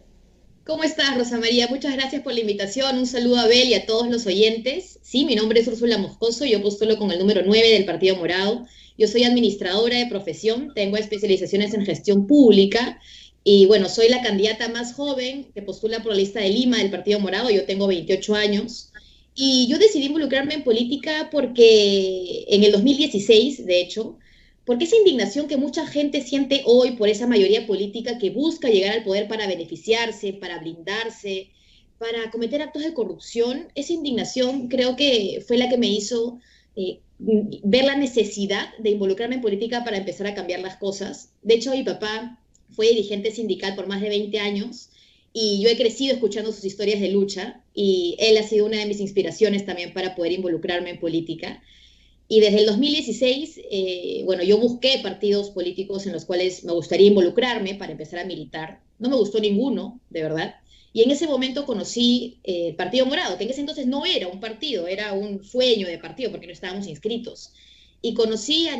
¿Cómo estás, Rosa María? Muchas gracias por la invitación. Un saludo a Abel y a todos los oyentes. Sí, mi nombre es Úrsula Moscoso. Yo postulo con el número 9 del Partido Morado. Yo soy administradora de profesión. Tengo especializaciones en gestión pública. Y bueno, soy la candidata más joven que postula por la lista de Lima del Partido Morado. Yo tengo 28 años. Y yo decidí involucrarme en política porque en el 2016, de hecho, porque esa indignación que mucha gente siente hoy por esa mayoría política que busca llegar al poder para beneficiarse, para blindarse, para cometer actos de corrupción, esa indignación creo que fue la que me hizo ver la necesidad de involucrarme en política para empezar a cambiar las cosas. De hecho, mi papá fue dirigente sindical por más de 20 años y yo he crecido escuchando sus historias de lucha y él ha sido una de mis inspiraciones también para poder involucrarme en política. Y desde el 2016, bueno, yo busqué partidos políticos en los cuales me gustaría involucrarme para empezar a militar. No me gustó ninguno, de verdad. Y en ese momento conocí el Partido Morado, que en ese entonces no era un partido, era un sueño de partido porque no estábamos inscritos. Y conocí a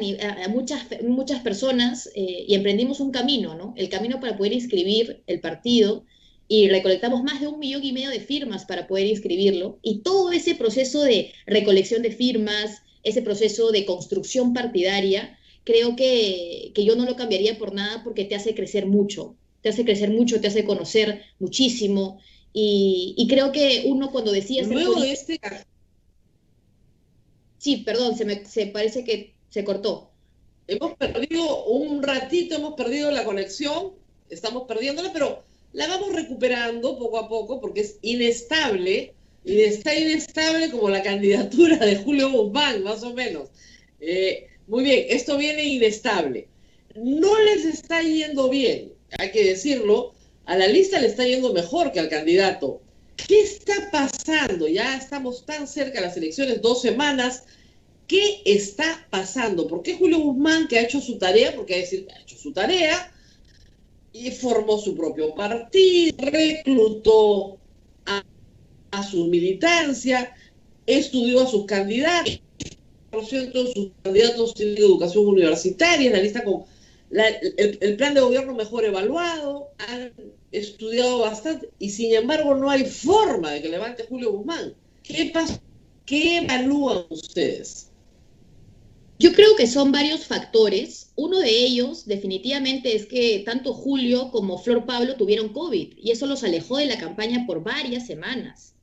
muchas personas y emprendimos un camino, ¿no? El camino para poder inscribir el partido y recolectamos más de 1,5 millones de firmas para poder inscribirlo. Y todo ese proceso de recolección de firmas, ese proceso de construcción partidaria, creo que yo no lo cambiaría por nada porque te hace crecer mucho, te hace conocer muchísimo y creo que uno cuando decide hacer Luego de política... Sí, perdón, se parece que se cortó. Hemos perdido un ratito, hemos perdido la conexión, estamos perdiéndola, pero la vamos recuperando poco a poco porque es inestable. Y está inestable como la candidatura de Julio Guzmán, más o menos. Muy bien, esto viene inestable. No les está yendo bien, hay que decirlo. A la lista le está yendo mejor que al candidato. ¿Qué está pasando? Ya estamos tan cerca de las elecciones, 2 semanas. ¿Qué está pasando? ¿Por qué Julio Guzmán, que ha hecho su tarea, porque hay que decir que ha hecho su tarea, y formó su propio partido, reclutó a su militancia, estudió a sus candidatos, por cierto, sus candidatos tienen educación universitaria, en la lista con el plan de gobierno mejor evaluado, han estudiado bastante, y sin embargo no hay forma de que levante Julio Guzmán. ¿Qué pasa? ¿Qué evalúan ustedes? Yo creo que son varios factores. Uno de ellos definitivamente es que tanto Julio como Flor Pablo tuvieron COVID y eso los alejó de la campaña por varias semanas.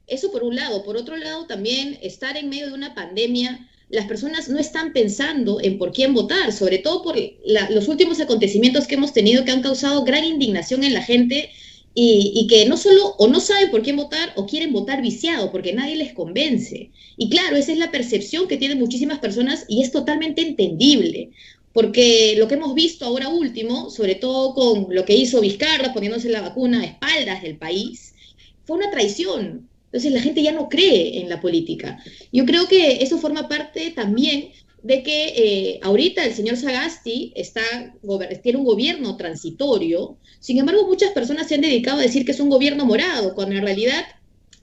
Eso por un lado. Por otro lado, también estar en medio de una pandemia, las personas no están pensando en por quién votar, sobre todo por los últimos acontecimientos que hemos tenido que han causado gran indignación en la gente y que no solo o no saben por quién votar o quieren votar viciado porque nadie les convence. Y claro, esa es la percepción que tienen muchísimas personas y es totalmente entendible. Porque lo que hemos visto ahora último, sobre todo con lo que hizo Vizcarra poniéndose la vacuna a espaldas del país, fue una traición. Entonces la gente ya no cree en la política. Yo creo que eso forma parte también de que ahorita el señor Sagasti tiene un gobierno transitorio. Sin embargo, muchas personas se han dedicado a decir que es un gobierno morado, cuando en realidad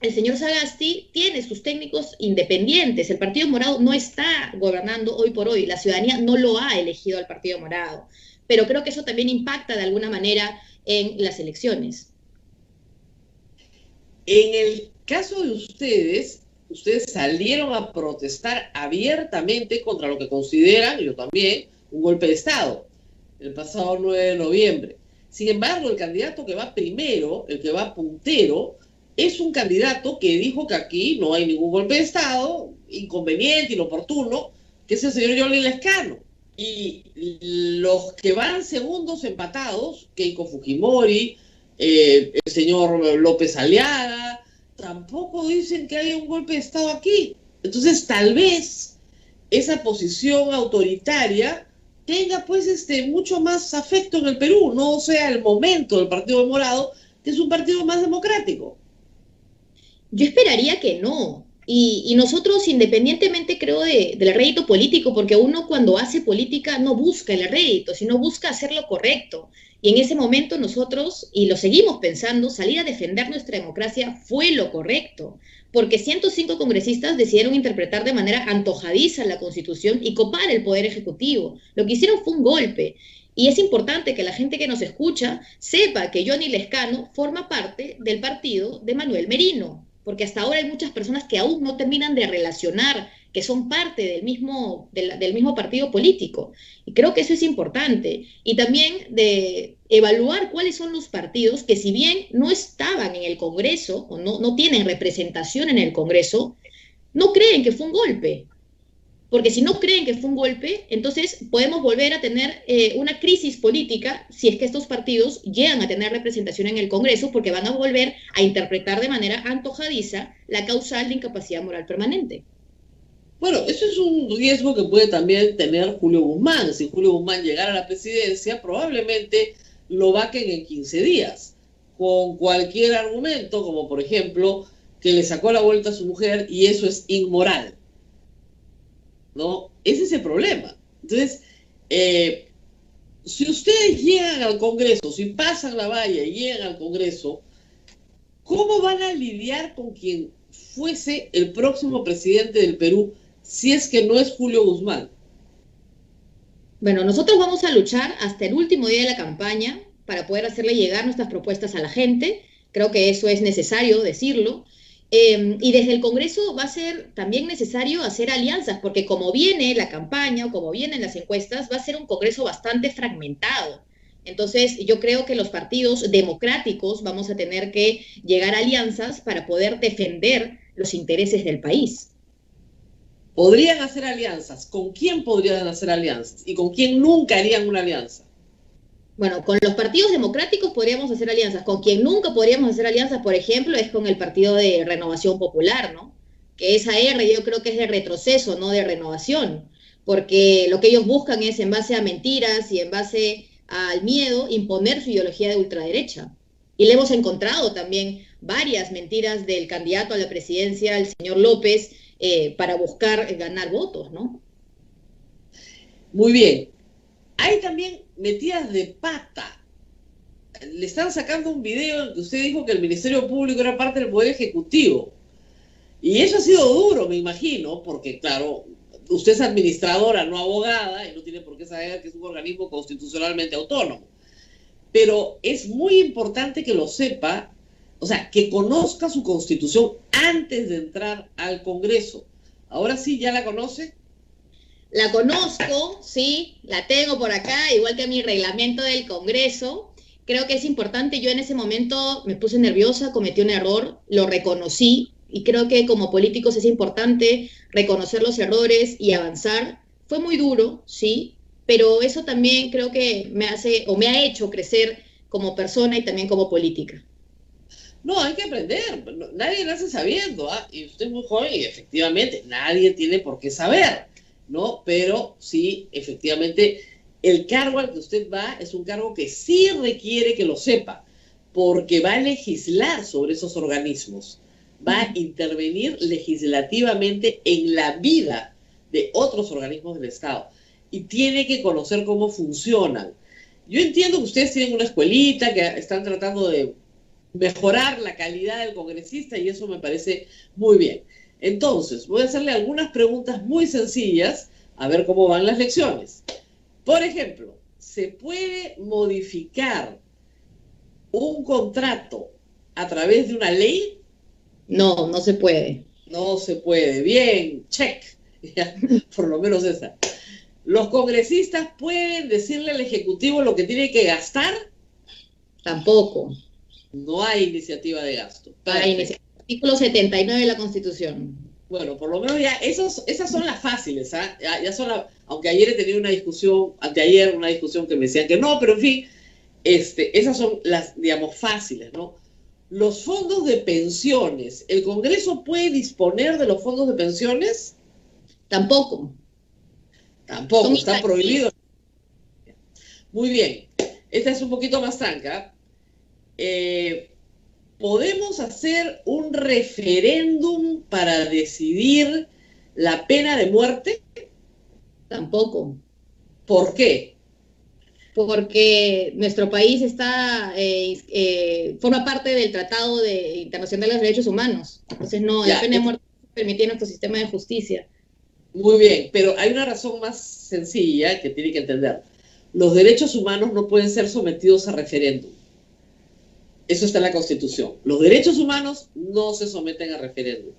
el señor Sagasti tiene sus técnicos independientes. El Partido Morado no está gobernando hoy por hoy. La ciudadanía no lo ha elegido al Partido Morado. Pero creo que eso también impacta de alguna manera en las elecciones. En el caso de ustedes salieron a protestar abiertamente contra lo que consideran, yo también, un golpe de Estado, el pasado 9 de noviembre. Sin embargo, el candidato que va primero, el que va puntero, es un candidato que dijo que aquí no hay ningún golpe de Estado, inconveniente, inoportuno, que es el señor Johnny Lescano. Y los que van segundos empatados, Keiko Fujimori, el señor López Aliaga, tampoco dicen que haya un golpe de Estado aquí. Entonces, tal vez esa posición autoritaria tenga pues mucho más afecto en el Perú, no sea el momento del Partido Morado, que es un partido más democrático. Yo esperaría que no. Y nosotros, independientemente, creo, del rédito político, porque uno cuando hace política no busca el rédito, sino busca hacer lo correcto. Y en ese momento nosotros, y lo seguimos pensando, salir a defender nuestra democracia fue lo correcto, porque 105 congresistas decidieron interpretar de manera antojadiza la Constitución y copar el Poder Ejecutivo. Lo que hicieron fue un golpe. Y es importante que la gente que nos escucha sepa que Johnny Lescano forma parte del partido de Manuel Merino, porque hasta ahora hay muchas personas que aún no terminan de relacionar que son parte del mismo partido político. Y creo que eso es importante. Y también de evaluar cuáles son los partidos que, si bien no estaban en el Congreso o no tienen representación en el Congreso, no creen que fue un golpe. Porque si no creen que fue un golpe, entonces podemos volver a tener una crisis política si es que estos partidos llegan a tener representación en el Congreso, porque van a volver a interpretar de manera antojadiza la causal de incapacidad moral permanente. Bueno, eso es un riesgo que puede también tener Julio Guzmán. Si Julio Guzmán llegara a la presidencia, probablemente lo vaquen en 15 días, con cualquier argumento, como por ejemplo, que le sacó la vuelta a su mujer y eso es inmoral, ¿no? Ese es el problema. Entonces, si ustedes llegan al Congreso, si pasan la valla y llegan al Congreso, ¿cómo van a lidiar con quien fuese el próximo presidente del Perú si es que no es Julio Guzmán? Bueno, nosotros vamos a luchar hasta el último día de la campaña para poder hacerle llegar nuestras propuestas a la gente. Creo que eso es necesario decirlo. Y desde el Congreso va a ser también necesario hacer alianzas, porque como viene la campaña o como vienen las encuestas, va a ser un Congreso bastante fragmentado. Entonces, yo creo que los partidos democráticos vamos a tener que llegar a alianzas para poder defender los intereses del país. ¿Podrían hacer alianzas? ¿Con quién podrían hacer alianzas? ¿Y con quién nunca harían una alianza? Bueno, con los partidos democráticos podríamos hacer alianzas. Con quien nunca podríamos hacer alianzas, por ejemplo, es con el Partido de Renovación Popular, ¿no? Que esa R yo creo que es de retroceso, no de renovación, porque lo que ellos buscan es, en base a mentiras y en base al miedo, imponer su ideología de ultraderecha. Y le hemos encontrado también varias mentiras del candidato a la presidencia, el señor López, para buscar ganar votos, ¿no? Muy bien. Hay también metidas de pata. Le están sacando un video en que usted dijo que el Ministerio Público era parte del Poder Ejecutivo. Y eso ha sido duro, me imagino, porque, claro, usted es administradora, no abogada, y no tiene por qué saber que es un organismo constitucionalmente autónomo. Pero es muy importante que lo sepa, o sea, que conozca su Constitución antes de entrar al Congreso. Ahora sí, ¿ya la conoce? La conozco, sí, la tengo por acá, igual que mi reglamento del Congreso. Creo que es importante. Yo en ese momento me puse nerviosa, cometí un error, lo reconocí, y creo que como políticos es importante reconocer los errores y avanzar. Fue muy duro, sí, pero eso también creo que me hace o me ha hecho crecer como persona y también como política. No, hay que aprender. Nadie nace sabiendo, ¿ah? Y usted es muy joven y efectivamente nadie tiene por qué saber, ¿no? Pero sí, efectivamente, el cargo al que usted va es un cargo que sí requiere que lo sepa, porque va a legislar sobre esos organismos, va a intervenir legislativamente en la vida de otros organismos del Estado y tiene que conocer cómo funcionan. Yo entiendo que ustedes tienen una escuelita, que están tratando de mejorar la calidad del congresista y eso me parece muy bien. Entonces, voy a hacerle algunas preguntas muy sencillas a ver cómo van las lecciones. Por ejemplo, ¿se puede modificar un contrato a través de una ley? No, no se puede. No se puede. Bien, check. Ya, por lo menos esa. ¿Los congresistas pueden decirle al Ejecutivo lo que tiene que gastar? Tampoco. No hay iniciativa de gasto. Artículo 79 de la Constitución. Bueno, por lo menos ya esas son las fáciles, ¿ah? Ya son aunque ayer he tenido una discusión, anteayer una discusión que me decían que no, pero en fin, esas son las, digamos, fáciles, ¿no? Los fondos de pensiones, ¿el Congreso puede disponer de los fondos de pensiones? Tampoco. Tampoco, está prohibido. Muy bien, esta es un poquito más franca. ¿Podemos hacer un referéndum para decidir la pena de muerte? Tampoco. ¿Por qué? Porque nuestro país forma parte del Tratado Internacional de los Derechos Humanos. Entonces, no, la pena de muerte no se permite en nuestro sistema de justicia. Muy bien, pero hay una razón más sencilla que tiene que entender. Los derechos humanos no pueden ser sometidos a referéndum. Eso está en la Constitución. Los derechos humanos no se someten a referéndum.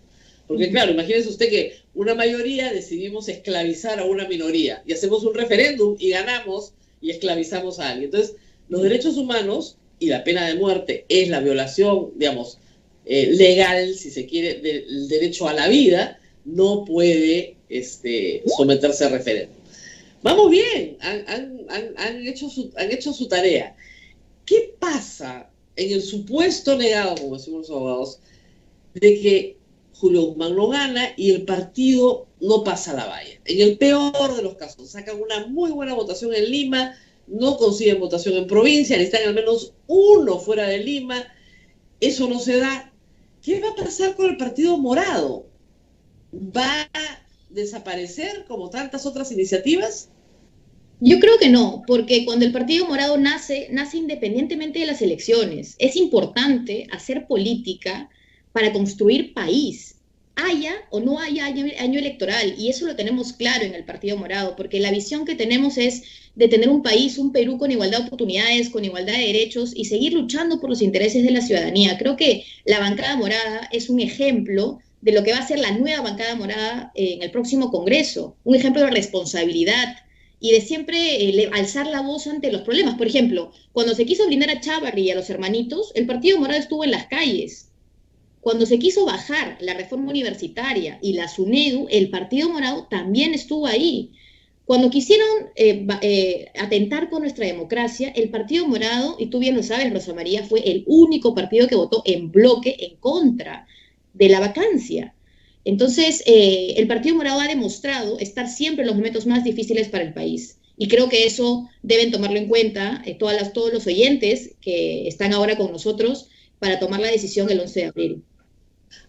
Porque claro, imagínese usted que una mayoría decidimos esclavizar a una minoría y hacemos un referéndum y ganamos y esclavizamos a alguien. Entonces, los derechos humanos y la pena de muerte es la violación, digamos, legal, si se quiere, del derecho a la vida, no puede someterse a referéndum. Vamos bien, han hecho su tarea. ¿Qué pasa en el supuesto negado, como decimos los abogados, de que Julio Guzmán no gana y el partido no pasa la valla? En el peor de los casos, sacan una muy buena votación en Lima, no consiguen votación en provincia, necesitan al menos uno fuera de Lima, eso no se da. ¿Qué va a pasar con el Partido Morado? ¿Va a desaparecer como tantas otras iniciativas? Yo creo que no, porque cuando el Partido Morado nace independientemente de las elecciones. Es importante hacer política para construir país, haya o no haya año electoral, y eso lo tenemos claro en el Partido Morado, porque la visión que tenemos es de tener un país, un Perú con igualdad de oportunidades, con igualdad de derechos y seguir luchando por los intereses de la ciudadanía. Creo que la bancada morada es un ejemplo de lo que va a ser la nueva bancada morada en el próximo Congreso, un ejemplo de responsabilidad y de siempre alzar la voz ante los problemas. Por ejemplo, cuando se quiso blindar a Chávarri y a los hermanitos, el Partido Morado estuvo en las calles. Cuando se quiso bajar la reforma universitaria y la SUNEDU, el Partido Morado también estuvo ahí. Cuando quisieron atentar con nuestra democracia, el Partido Morado, y tú bien lo sabes, Rosa María, fue el único partido que votó en bloque en contra de la vacancia. Entonces, el Partido Morado ha demostrado estar siempre en los momentos más difíciles para el país. Y creo que eso deben tomarlo en cuenta todos los oyentes que están ahora con nosotros para tomar la decisión el 11 de abril.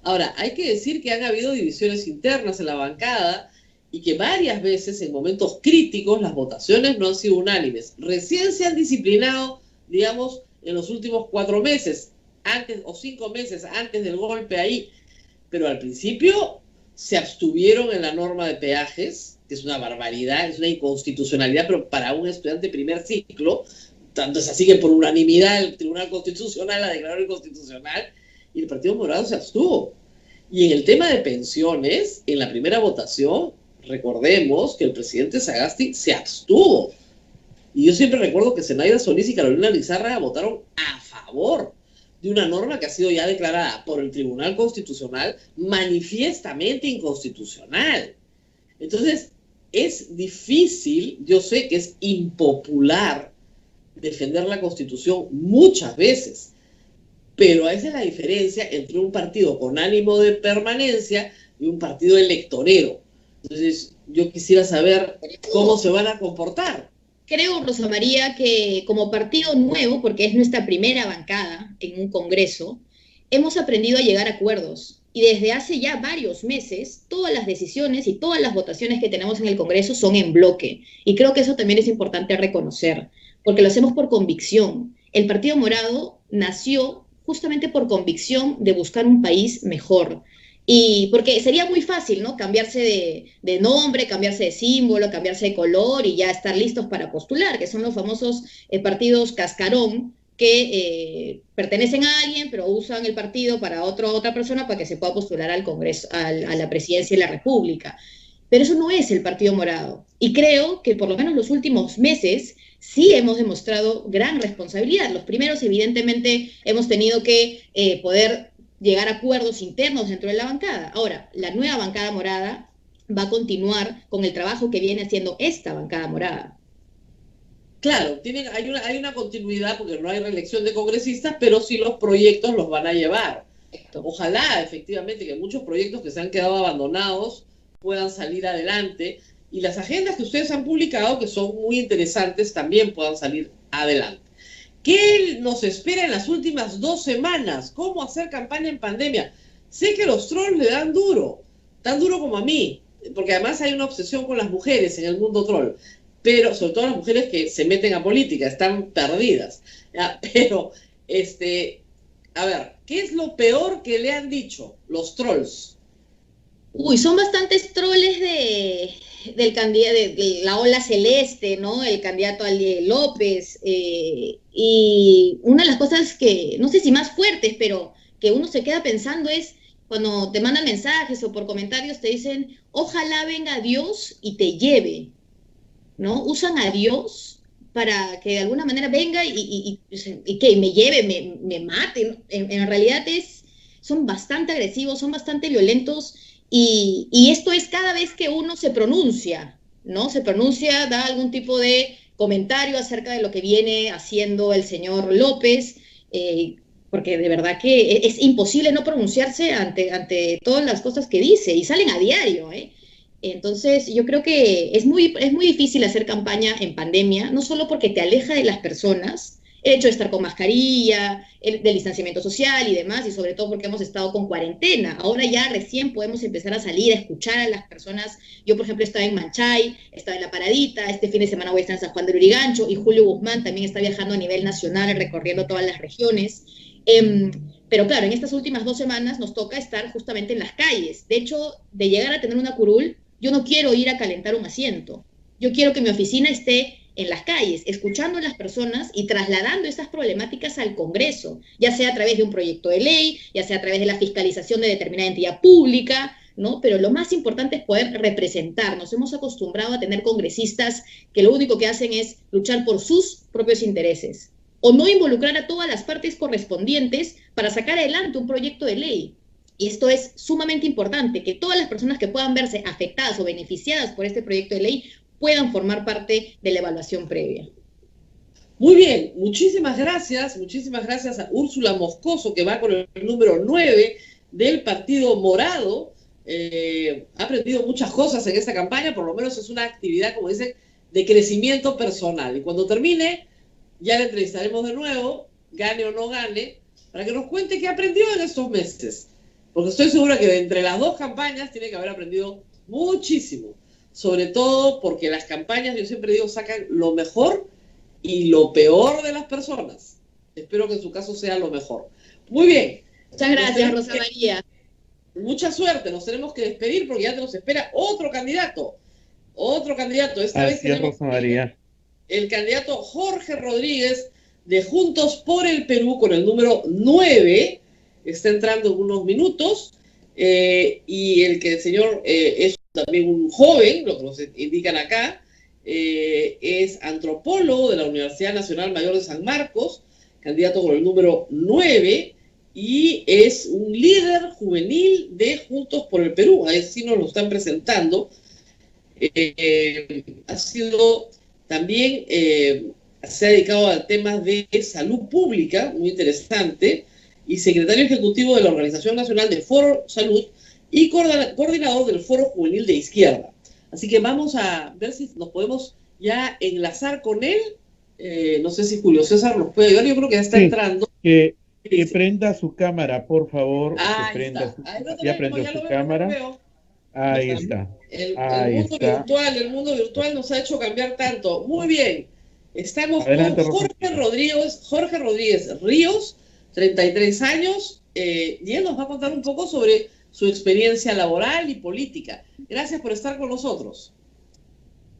Ahora, hay que decir que han habido divisiones internas en la bancada y que varias veces, en momentos críticos, las votaciones no han sido unánimes. Recién se han disciplinado, digamos, en los últimos 4 meses, antes o 5 meses antes del golpe ahí, pero al principio se abstuvieron en la norma de peajes, que es una barbaridad, es una inconstitucionalidad, pero para un estudiante de primer ciclo, tanto es así que por unanimidad el Tribunal Constitucional la declaró inconstitucional y el Partido Morado se abstuvo. Y en el tema de pensiones, en la primera votación, recordemos que el presidente Sagasti se abstuvo. Y yo siempre recuerdo que Zenaida Solís y Carolina Lizárraga votaron a favor de una norma que ha sido ya declarada por el Tribunal Constitucional manifiestamente inconstitucional. Entonces, es difícil, yo sé que es impopular defender la Constitución muchas veces, pero esa es la diferencia entre un partido con ánimo de permanencia y un partido electorero. Entonces, yo quisiera saber cómo se van a comportar. Creo, Rosa María, que como partido nuevo, porque es nuestra primera bancada en un congreso, hemos aprendido a llegar a acuerdos. Y desde hace ya varios meses, todas las decisiones y todas las votaciones que tenemos en el Congreso son en bloque. Y creo que eso también es importante reconocer, porque lo hacemos por convicción. El Partido Morado nació justamente por convicción de buscar un país mejor. Y porque sería muy fácil, ¿no? Cambiarse de nombre, cambiarse de símbolo, cambiarse de color y ya estar listos para postular, que son los famosos partidos cascarón, que pertenecen a alguien, pero usan el partido para otra persona para que se pueda postular al Congreso, a la presidencia de la República. Pero eso no es el Partido Morado. Y creo que por lo menos los últimos meses sí hemos demostrado gran responsabilidad. Los primeros, evidentemente, hemos tenido que poder llegar a acuerdos internos dentro de la bancada. Ahora, la nueva bancada morada va a continuar con el trabajo que viene haciendo esta bancada morada. Claro, hay una continuidad porque no hay reelección de congresistas, pero sí los proyectos los van a llevar. Ojalá, efectivamente, que muchos proyectos que se han quedado abandonados puedan salir adelante y las agendas que ustedes han publicado, que son muy interesantes, también puedan salir adelante. ¿Qué nos espera en las últimas 2 semanas? ¿Cómo hacer campaña en pandemia? Sé que los trolls le dan duro, tan duro como a mí, porque además hay una obsesión con las mujeres en el mundo troll, pero sobre todo las mujeres que se meten a política, están perdidas. ¿Ya? Pero, a ver, ¿qué es lo peor que le han dicho los trolls? Uy, son bastantes troles del candidato, de la ola celeste, ¿no? El candidato Ali López. Y una de las cosas que, no sé si más fuertes, pero que uno se queda pensando es cuando te mandan mensajes o por comentarios te dicen, ojalá venga Dios y te lleve, ¿no? Usan a Dios para que de alguna manera venga y que me lleve, me mate, ¿no? En realidad son bastante agresivos, son bastante violentos y esto es cada vez que uno se pronuncia, ¿no? Se pronuncia, da algún tipo de comentario acerca de lo que viene haciendo el señor López, porque de verdad que es imposible no pronunciarse ante todas las cosas que dice y salen a diario, ¿eh? Entonces, yo creo que es muy difícil hacer campaña en pandemia, no solo porque te aleja de las personas, el hecho de estar con mascarilla, del distanciamiento social y demás, y sobre todo porque hemos estado con cuarentena. Ahora ya recién podemos empezar a salir, a escuchar a las personas. Yo, por ejemplo, estaba en Manchay, estaba en La Paradita, este fin de semana voy a estar en San Juan del Urigancho, y Julio Guzmán también está viajando a nivel nacional, recorriendo todas las regiones. Pero claro, en estas últimas 2 semanas nos toca estar justamente en las calles. De hecho, de llegar a tener una curul, yo no quiero ir a calentar un asiento. Yo quiero que mi oficina esté en las calles, escuchando a las personas y trasladando esas problemáticas al Congreso, ya sea a través de un proyecto de ley, ya sea a través de la fiscalización de determinada entidad pública, ¿no? Pero lo más importante es poder representar. Nos hemos acostumbrado a tener congresistas que lo único que hacen es luchar por sus propios intereses o no involucrar a todas las partes correspondientes para sacar adelante un proyecto de ley. Y esto es sumamente importante, que todas las personas que puedan verse afectadas o beneficiadas por este proyecto de ley puedan formar parte de la evaluación previa. Muy bien, muchísimas gracias a Úrsula Moscoso, que va con el número 9 del Partido Morado. Ha aprendido muchas cosas en esta campaña, por lo menos es una actividad, como dicen, de crecimiento personal. Y cuando termine, ya la entrevistaremos de nuevo, gane o no gane, para que nos cuente qué aprendió en estos meses. Porque estoy segura que de entre las 2 campañas tiene que haber aprendido muchísimo. Sobre todo porque las campañas, yo siempre digo, sacan lo mejor y lo peor de las personas. Espero que en su caso sea lo mejor. Muy bien. Muchas gracias, Rosa María. Mucha suerte. Nos tenemos que despedir porque ya nos espera otro candidato. Otro candidato. Esta vez tenemos Rosa María. El candidato Jorge Rodríguez de Juntos por el Perú con el número 9. Está entrando en unos minutos. Y el señor es también un joven, lo que nos indican acá, es antropólogo de la Universidad Nacional Mayor de San Marcos, candidato con el número 9, y es un líder juvenil de Juntos por el Perú. Así nos lo están presentando. Ha sido también, se ha dedicado a temas de salud pública, muy interesante, y secretario ejecutivo de la Organización Nacional de Foro Salud y coordinador del Foro Juvenil de Izquierda. Así que vamos a ver si nos podemos ya enlazar con él. No sé si Julio César nos puede ayudar, yo creo que ya está entrando. Que prenda su cámara, por favor. Ah, que prenda ya prendió su cámara. Ahí está. El mundo virtual nos ha hecho cambiar tanto. Muy bien. Estamos Adelante, con Jorge Rodríguez Ríos, 33 años, y él nos va a contar un poco sobre su experiencia laboral y política. Gracias por estar con nosotros.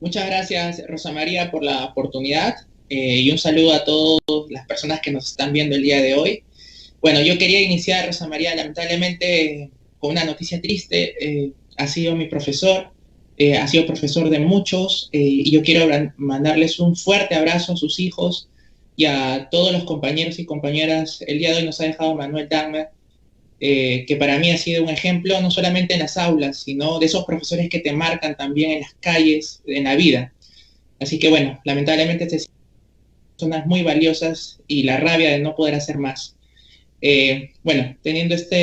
Muchas gracias, Rosa María, por la oportunidad. y un saludo a todas las personas que nos están viendo el día de hoy. Bueno, yo quería iniciar, Rosa María, lamentablemente con una noticia triste. Ha sido mi profesor, ha sido profesor de muchos, y yo quiero mandarles un fuerte abrazo a sus hijos y a todos los compañeros y compañeras. El día de hoy nos ha dejado Manuel Dagmer, que para mí ha sido un ejemplo no solamente en las aulas, sino de esos profesores que te marcan también en las calles, en la vida. Así que bueno, lamentablemente estas personas muy valiosas y la rabia de no poder hacer más. Bueno, teniendo esta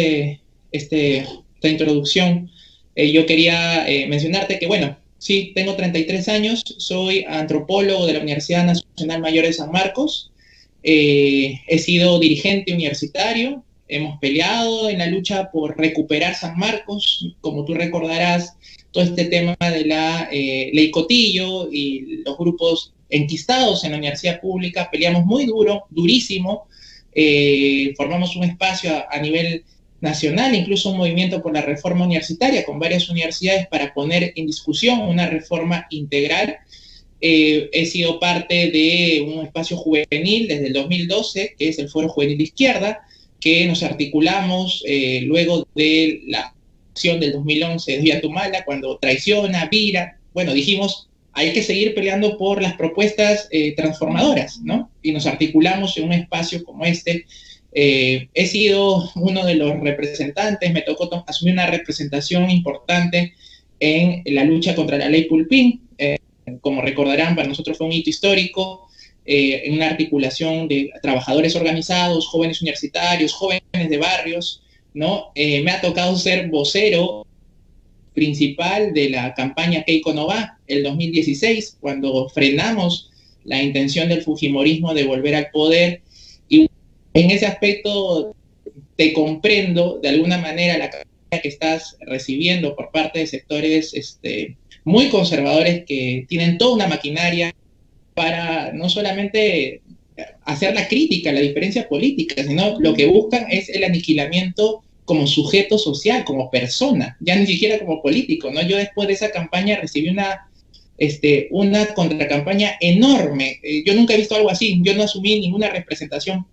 introducción, yo quería mencionarte que, bueno, sí, tengo 33 años, soy antropólogo de la Universidad Nacional Mayor de San Marcos, he sido dirigente universitario, hemos peleado en la lucha por recuperar San Marcos, como tú recordarás, todo este tema de la ley Cotillo y los grupos enquistados en la universidad pública, peleamos muy duro, durísimo, formamos un espacio a nivel nacional, incluso un movimiento por la reforma universitaria con varias universidades para poner en discusión una reforma integral. He sido parte de un espacio juvenil desde el 2012, que es el Foro Juvenil de Izquierda, que nos articulamos luego de la acción del 2011 de Ollanta, cuando traiciona, vira. Bueno, dijimos, hay que seguir peleando por las propuestas transformadoras, ¿no? Y nos articulamos en un espacio como este. He sido uno de los representantes, me tocó asumir una representación importante en la lucha contra la ley Pulpín. Como recordarán, para nosotros fue un hito histórico, en una articulación de trabajadores organizados, jóvenes universitarios, jóvenes de barrios, ¿no? Me ha tocado ser vocero principal de la campaña Keiko no va, el 2016, cuando frenamos la intención del fujimorismo de volver al poder. Y en ese aspecto te comprendo de alguna manera la campaña que estás recibiendo por parte de sectores muy conservadores que tienen toda una maquinaria para no solamente hacer la crítica a la diferencia política, sino lo que buscan es el aniquilamiento como sujeto social, como persona, ya ni siquiera como político, ¿no? Yo después de esa campaña recibí una contracampaña enorme. Yo nunca he visto algo así. Yo no asumí ninguna representación,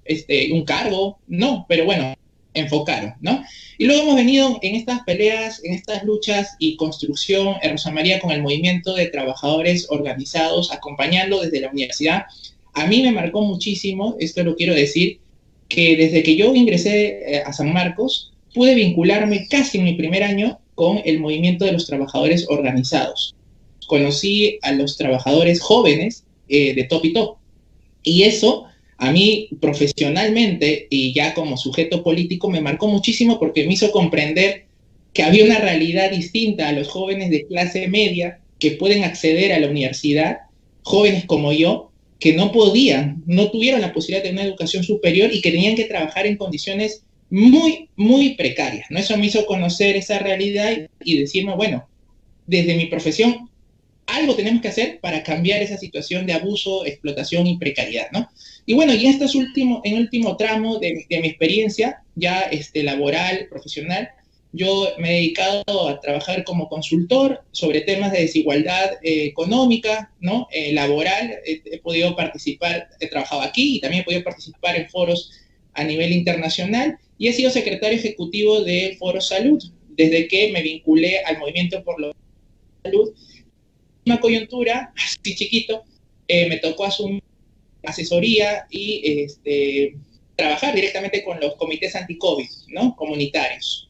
un cargo, no, pero bueno, enfocaron, ¿no? Y luego hemos venido en estas peleas, en estas luchas y construcción, Rosa María, con el movimiento de trabajadores organizados, acompañando desde la universidad. A mí me marcó muchísimo, esto lo quiero decir, que desde que yo ingresé a San Marcos, pude vincularme casi en mi primer año con el movimiento de los trabajadores organizados. Conocí a los trabajadores jóvenes de Top y Top. Y eso, a mí profesionalmente y ya como sujeto político, me marcó muchísimo porque me hizo comprender que había una realidad distinta a los jóvenes de clase media que pueden acceder a la universidad, jóvenes como yo, que no podían, no tuvieron la posibilidad de una educación superior y que tenían que trabajar en condiciones muy, muy precarias, ¿no? Eso me hizo conocer esa realidad y decirme, bueno, desde mi profesión, algo tenemos que hacer para cambiar esa situación de abuso, explotación y precariedad, ¿no? Y bueno, y en el último tramo de mi experiencia, ya laboral, profesional, yo me he dedicado a trabajar como consultor sobre temas de desigualdad económica, ¿no? Laboral. He podido participar, he trabajado aquí y también he podido participar en foros a nivel internacional y he sido secretario ejecutivo del Foro Salud desde que me vinculé al movimiento por la salud. En una coyuntura, así chiquito, me tocó asumir asesoría y trabajar directamente con los comités anti-COVID, ¿no? Comunitarios.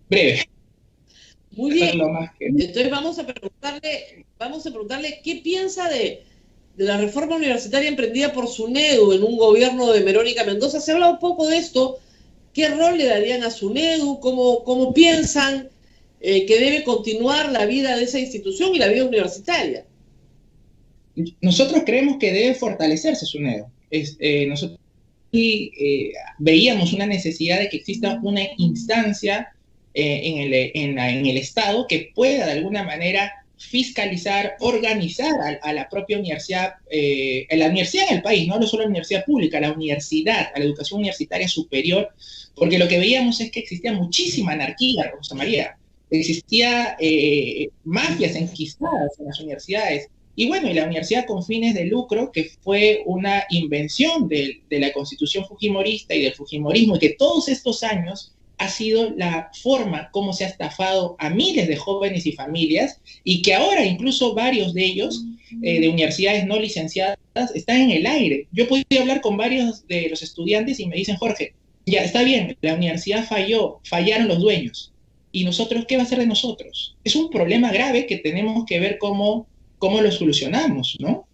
Breve. Muy bien. Entonces vamos a preguntarle qué piensa de la reforma universitaria emprendida por SUNEDU en un gobierno de Verónica Mendoza. Se habla un poco de esto. ¿Qué rol le darían a SUNEDU? ¿Cómo piensan que debe continuar la vida de esa institución y la vida universitaria? Nosotros creemos que debe fortalecerse SUNEDU. Nosotros veíamos una necesidad de que exista una instancia en el Estado que pueda de alguna manera fiscalizar, organizar a la propia universidad, la universidad en el país, no solo la universidad pública, la universidad, a la educación universitaria superior, porque lo que veíamos es que existía muchísima anarquía, Rosa María, existía mafias enquistadas en las universidades, Y bueno, y la universidad con fines de lucro, que fue una invención de la constitución fujimorista y del fujimorismo, y que todos estos años ha sido la forma como se ha estafado a miles de jóvenes y familias, y que ahora incluso varios de ellos, de universidades no licenciadas, están en el aire. Yo he podido hablar con varios de los estudiantes y me dicen, Jorge, ya está bien, la universidad falló, fallaron los dueños, ¿y nosotros qué va a ser de nosotros? Es un problema grave que tenemos que ver cómo lo solucionamos, ¿no?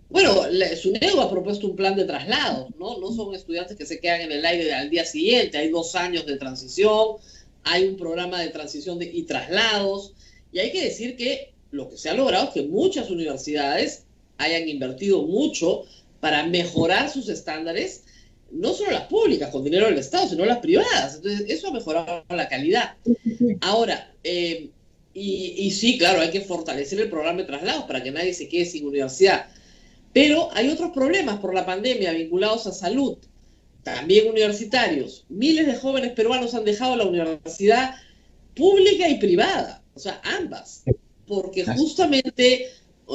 Bueno, SUNEDU ha propuesto un plan de traslados, ¿no? No son estudiantes que se quedan en el aire al día siguiente, hay 2 años de transición, hay un programa de transición y traslados, y hay que decir que lo que se ha logrado es que muchas universidades hayan invertido mucho para mejorar sus estándares, no solo las públicas con dinero del Estado, sino las privadas. Entonces, eso ha mejorado la calidad. Ahora, y sí, claro, hay que fortalecer el programa de traslados para que nadie se quede sin universidad. Pero hay otros problemas por la pandemia vinculados a salud, también universitarios. Miles de jóvenes peruanos han dejado la universidad pública y privada, o sea, ambas, porque justamente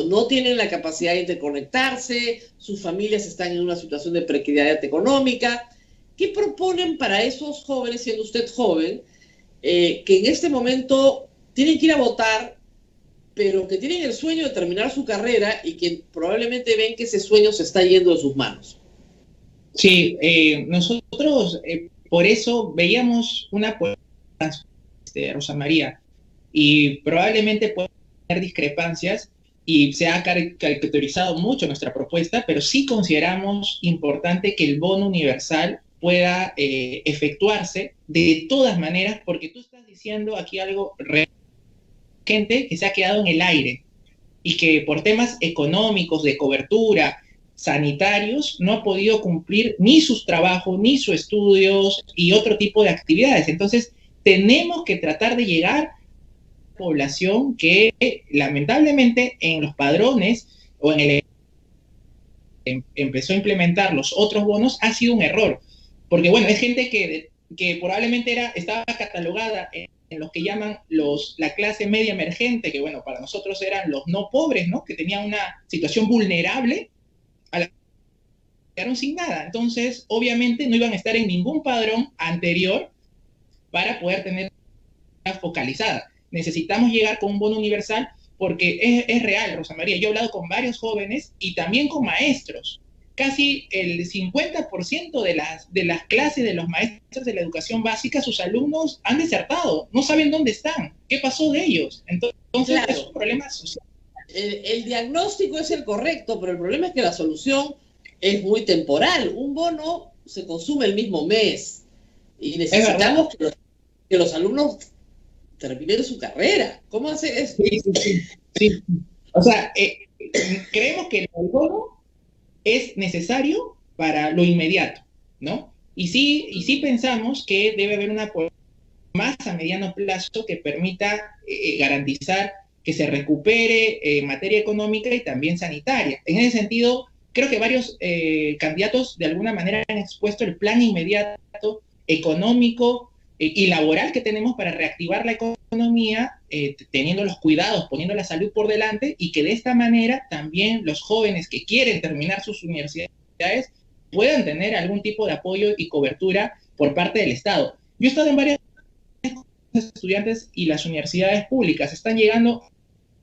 no tienen la capacidad de interconectarse, sus familias están en una situación de precariedad económica. ¿Qué proponen para esos jóvenes, siendo usted joven, que en este momento tienen que ir a votar, pero que tienen el sueño de terminar su carrera y que probablemente ven que ese sueño se está yendo de sus manos? Sí, nosotros por eso veíamos una Rosa María, y probablemente puede haber discrepancias y se ha caricaturizado mucho nuestra propuesta, pero sí consideramos importante que el bono universal pueda efectuarse de todas maneras, porque tú estás diciendo aquí algo real, gente que se ha quedado en el aire y que por temas económicos, de cobertura, sanitarios, no ha podido cumplir ni sus trabajos, ni sus estudios y otro tipo de actividades. Entonces, tenemos que tratar de llegar a la población que lamentablemente en los padrones o en el empezó a implementar los otros bonos ha sido un error. Porque bueno, es gente que probablemente estaba catalogada en los que llaman la clase media emergente, que bueno, para nosotros eran los no pobres, ¿no? Que tenían una situación vulnerable, a la que quedaron sin nada. Entonces, obviamente no iban a estar en ningún padrón anterior para poder tener una focalizada. Necesitamos llegar con un bono universal porque es real, Rosa María. Yo he hablado con varios jóvenes y también con maestros. Casi el 50% de las clases de los maestros de la educación básica, sus alumnos han desertado, no saben dónde están, qué pasó de ellos. Entonces, claro, es un problema social. El diagnóstico es el correcto, pero el problema es que la solución es muy temporal. Un bono se consume el mismo mes y necesitamos que los alumnos terminen su carrera. ¿Cómo hace eso? Sí. O sea, creemos que el bono es necesario para lo inmediato, ¿no? Y sí pensamos que debe haber una más a mediano plazo que permita garantizar que se recupere materia económica y también sanitaria. En ese sentido, creo que varios candidatos de alguna manera han expuesto el plan inmediato, económico y laboral que tenemos para reactivar la economía, teniendo los cuidados, poniendo la salud por delante, y que de esta manera también los jóvenes que quieren terminar sus universidades puedan tener algún tipo de apoyo y cobertura por parte del Estado. Yo he estado en varias estudiantes y las universidades públicas están llegando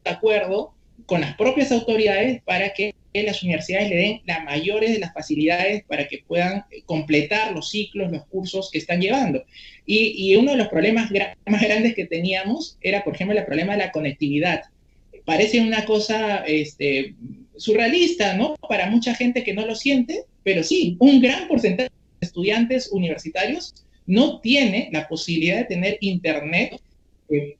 a acuerdo con las propias autoridades para que las universidades le den las mayores de las facilidades para que puedan completar los ciclos, los cursos que están llevando. Y uno de los problemas más grandes que teníamos era, por ejemplo, el problema de la conectividad. Parece una cosa surrealista, ¿no? Para mucha gente que no lo siente, pero sí, un gran porcentaje de estudiantes universitarios no tiene la posibilidad de tener internet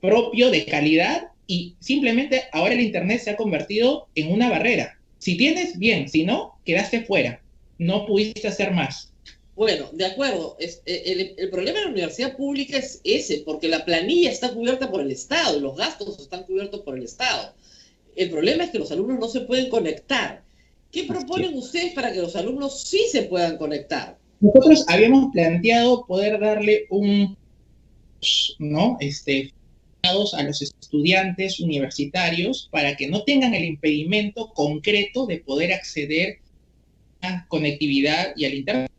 propio de calidad, y simplemente ahora el internet se ha convertido en una barrera. Si tienes, bien, si no, quedaste fuera, no pudiste hacer más. Bueno, de acuerdo, el problema de la universidad pública es ese, porque la planilla está cubierta por el Estado, los gastos están cubiertos por el Estado. El problema es que los alumnos no se pueden conectar. ¿Qué proponen ustedes para que los alumnos sí se puedan conectar? Nosotros habíamos planteado poder darle ¿no? A los estudiantes estudiantes universitarios para que no tengan el impedimento concreto de poder acceder a conectividad y al internet.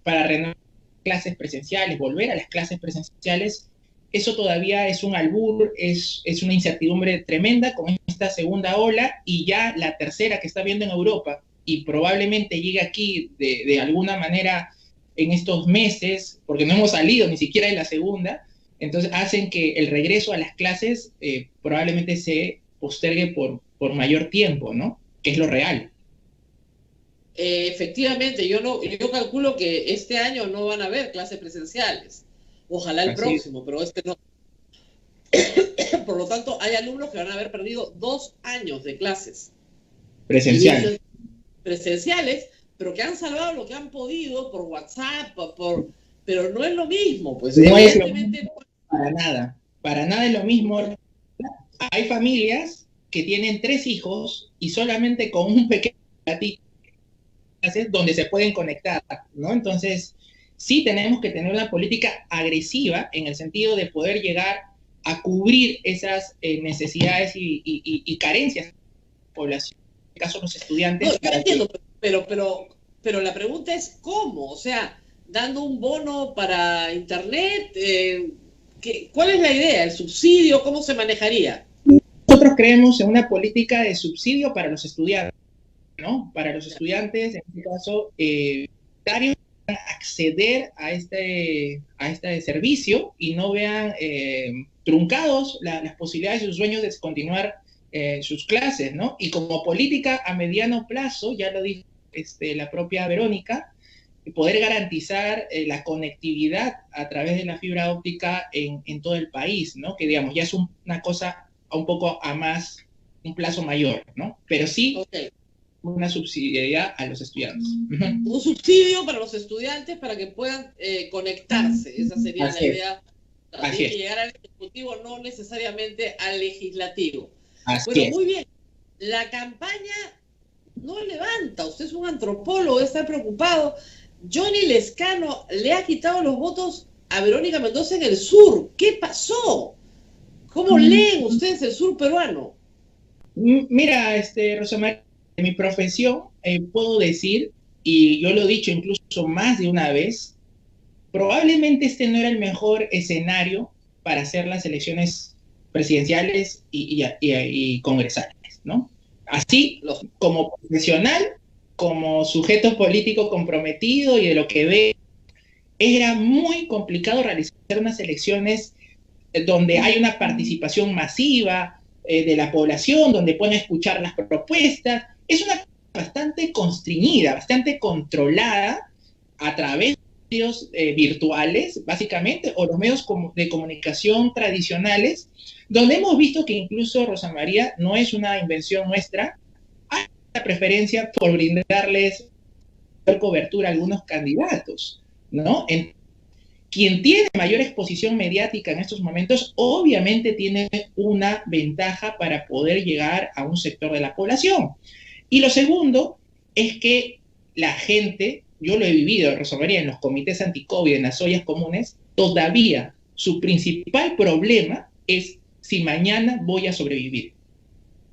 Para renovar clases presenciales, volver a las clases presenciales, eso todavía es un albur, es una incertidumbre tremenda con esta segunda ola y ya la tercera que está viendo en Europa y probablemente llegue aquí de alguna manera en estos meses, porque no hemos salido ni siquiera de la segunda, entonces hacen que el regreso a las clases probablemente se postergue por mayor tiempo, ¿no? Que es lo real. Efectivamente, yo calculo que este año no van a haber clases presenciales. Ojalá el próximo, pero este no. Por lo tanto, hay alumnos que van a haber perdido 2 años de clases presenciales, pero que han salvado lo que han podido por WhatsApp, pero no es lo mismo, pues no evidentemente es lo mismo, para nada es lo mismo. Hay familias que tienen 3 hijos y solamente con un pequeño gatito donde se pueden conectar, ¿no? Entonces, sí tenemos que tener una política agresiva en el sentido de poder llegar a cubrir esas necesidades y carencias de la población, en este caso los estudiantes. No, yo entiendo, pero la pregunta es ¿cómo? O sea, dando un bono para internet, ¿cuál es la idea? ¿El subsidio? ¿Cómo se manejaría? Nosotros creemos en una política de subsidio para los estudiantes, ¿no? Para los estudiantes, en este caso, acceder a este servicio y no vean truncados las posibilidades de sus sueños de continuar sus clases, ¿no? Y como política a mediano plazo, ya lo dijo la propia Verónica, poder garantizar la conectividad a través de la fibra óptica en todo el país, ¿no? Que digamos, ya es una cosa un poco un plazo mayor, ¿no? Pero sí, una subsidiariedad a los estudiantes. Un subsidio para los estudiantes para que puedan conectarse, esa sería la idea. Tiene que llegar al Ejecutivo, no necesariamente al Legislativo. Bueno, muy bien. La campaña no levanta. Usted es un antropólogo, está preocupado. Johnny Lescano le ha quitado los votos a Verónica Mendoza en el sur. ¿Qué pasó? ¿Cómo leen ustedes el sur peruano? Mira, Rosa María, en mi profesión puedo decir, y yo lo he dicho incluso más de una vez, probablemente este no era el mejor escenario para hacer las elecciones presidenciales y congresales, ¿no? Así, como profesional, como sujeto político comprometido y de lo que ve, era muy complicado realizar unas elecciones donde hay una participación masiva de la población, donde pueden escuchar las propuestas. Es una bastante constreñida, bastante controlada a través de medios virtuales, básicamente, o los medios de comunicación tradicionales, donde hemos visto que incluso, Rosa María, no es una invención nuestra, hay una preferencia por brindarles cobertura a algunos candidatos, ¿no? Quien tiene mayor exposición mediática en estos momentos, obviamente tiene una ventaja para poder llegar a un sector de la población. Y lo segundo es que la gente, yo lo he vivido, Rosa María, en los comités anti-COVID, en las ollas comunes, todavía su principal problema es si mañana voy a sobrevivir.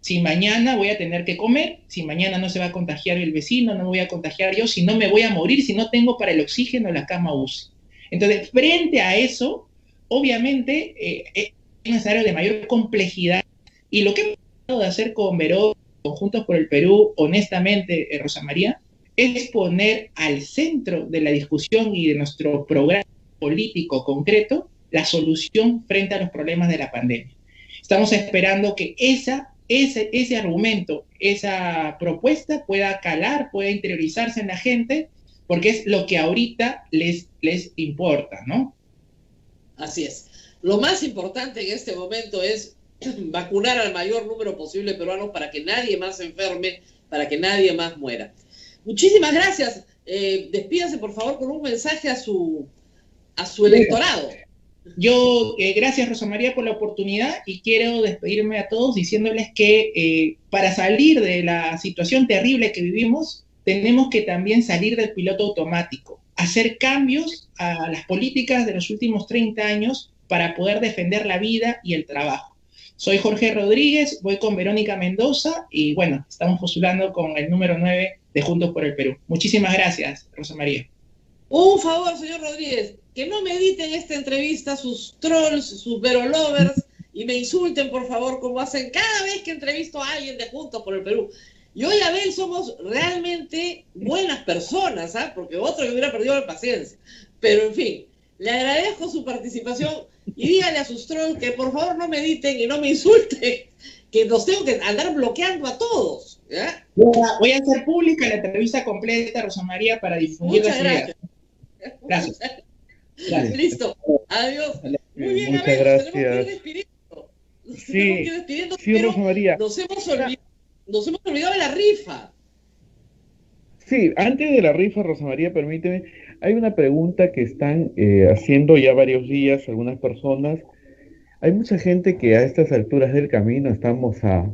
Si mañana voy a tener que comer, si mañana no se va a contagiar el vecino, no me voy a contagiar yo, si no me voy a morir, si no tengo para el oxígeno en la cama UCI. Entonces, frente a eso, obviamente, es un escenario de mayor complejidad. Y lo que hemos tratado de hacer con Verón, con Juntos por el Perú, honestamente, Rosa María, es poner al centro de la discusión y de nuestro programa político concreto la solución frente a los problemas de la pandemia. Estamos esperando que ese argumento, esa propuesta pueda calar, pueda interiorizarse en la gente, porque es lo que ahorita les importa, ¿no? Así es. Lo más importante en este momento es vacunar al mayor número posible de peruanos para que nadie más se enferme, para que nadie más muera. Muchísimas gracias. Despídase, por favor, con un mensaje a su electorado. Yo, gracias Rosa María por la oportunidad y quiero despedirme a todos diciéndoles que para salir de la situación terrible que vivimos, tenemos que también salir del piloto automático, hacer cambios a las políticas de los últimos 30 años para poder defender la vida y el trabajo. Soy Jorge Rodríguez, voy con Verónica Mendoza y bueno, estamos postulando con el número 9 de Juntos por el Perú. Muchísimas gracias, Rosa María. Un favor, señor Rodríguez, que no me editen esta entrevista sus trolls, sus verolovers, y me insulten, por favor, como hacen cada vez que entrevisto a alguien de Juntos por el Perú. Yo y Abel somos realmente buenas personas, ¿ah? Porque otro que hubiera perdido la paciencia. Pero, en fin, le agradezco su participación y dígale a sus trolls que por favor no me editen y no me insulten, que los tengo que andar bloqueando a todos, ¿ya? Voy a hacer pública la entrevista completa, Rosa María, para difundir Muchas las ideas. gracias. Gracias. Listo. Adiós. Muy bien, Muchas Abel, gracias. tenemos que ir despidiendo. Sí, Pero Rosa María. nos hemos olvidado de la rifa. Sí, antes de la rifa, Rosa María, permíteme, hay una pregunta que están haciendo ya varios días algunas personas. Hay mucha gente que a estas alturas del camino, estamos a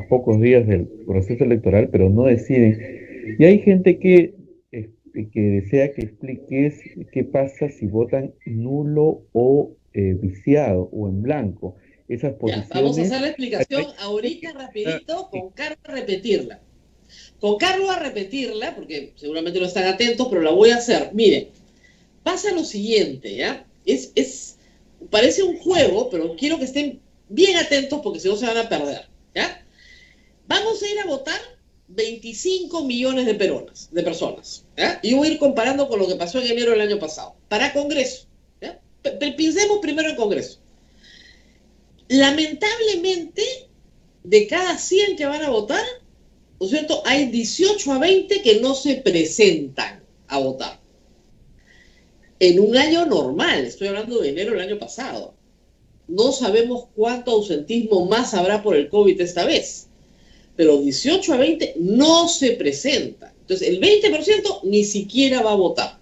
pocos días del proceso electoral, pero no deciden. Y hay gente que desea que expliques qué pasa si votan nulo o viciado o en blanco. Esas posiciones. Ya, vamos a hacer la explicación ahorita rapidito, con Carlos a repetirla. Con Carlos a repetirla, porque seguramente no están atentos, pero la voy a hacer. Miren, pasa lo siguiente, ¿ya? Parece un juego, pero quiero que estén bien atentos porque si no se van a perder, ¿ya? Vamos a ir a votar 25 millones de personas, ¿ya? Y voy a ir comparando con lo que pasó en enero del año pasado, para Congreso, ¿ya? Pensemos primero en Congreso. Lamentablemente, de cada 100 que van a votar, ¿no es cierto?, hay 18 a 20 que no se presentan a votar. En un año normal, estoy hablando de enero del año pasado. No sabemos cuánto ausentismo más habrá por el COVID esta vez, pero 18 a 20 no se presentan. Entonces, el 20% ni siquiera va a votar.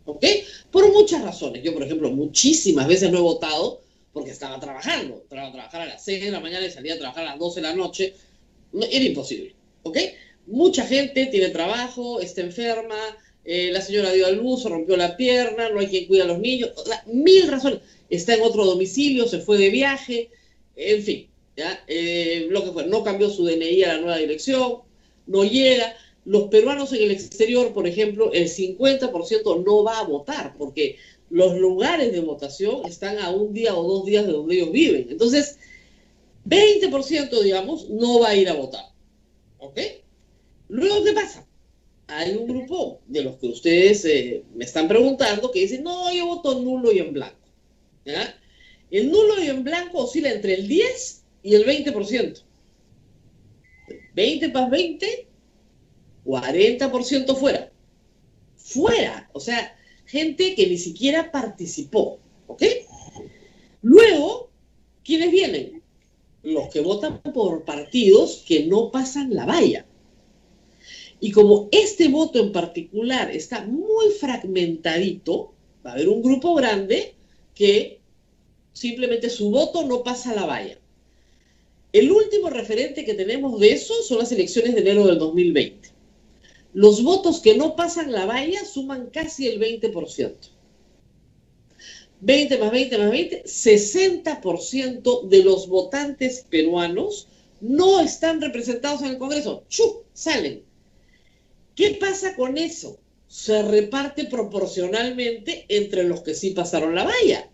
¿Ok? Por muchas razones. Yo, por ejemplo, muchísimas veces no he votado porque estaba trabajando. Entraba a trabajar a las 6 de la mañana y salía a trabajar a las 12 de la noche. Era imposible. ¿Ok? Mucha gente tiene trabajo, está enferma, la señora dio a luz, se rompió la pierna, no hay quien cuida a los niños, mil razones. Está en otro domicilio, se fue de viaje, en fin, ¿ya? Lo que fue, no cambió su DNI a la nueva dirección, no llega. Los peruanos en el exterior, por ejemplo, el 50% no va a votar, porque los lugares de votación están a un día o 2 días de donde ellos viven. Entonces, 20%, digamos, no va a ir a votar. ¿Ok? Luego, ¿qué pasa? Hay un grupo de los que ustedes me están preguntando que dicen, no, yo voto nulo y en blanco. ¿Ya? El nulo y en blanco oscila entre el 10 y el 20%. 20 más 20, 40% fuera. Fuera. O sea, gente que ni siquiera participó. ¿Ok? Luego, ¿quiénes vienen? Los que votan por partidos que no pasan la valla. Y como este voto en particular está muy fragmentadito, va a haber un grupo grande que simplemente su voto no pasa la valla. El último referente que tenemos de eso son las elecciones de enero del 2020. Los votos que no pasan la valla suman casi el 20%. 20 más 20 más 20, 60% de los votantes peruanos no están representados en el Congreso. ¡Chu! Salen. ¿Qué pasa con eso? Se reparte proporcionalmente entre los que sí pasaron la valla.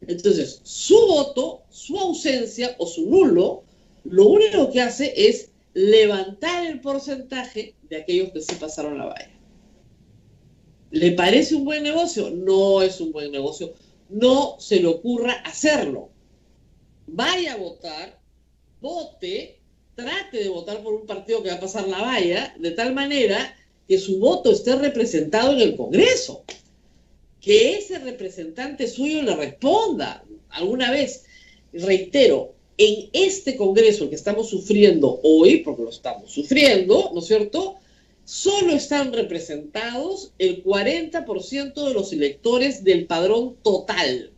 Entonces, su voto, su ausencia o su nulo, lo único que hace es levantar el porcentaje de aquellos que sí pasaron la valla. ¿Le parece un buen negocio? No es un buen negocio. No se le ocurra hacerlo. Vaya a votar, vote, trate de votar por un partido que va a pasar la valla, de tal manera que su voto esté representado en el Congreso. Que ese representante suyo le responda alguna vez. Reitero, en este Congreso que estamos sufriendo hoy, porque lo estamos sufriendo, ¿no es cierto?, solo están representados el 40% de los electores del padrón total,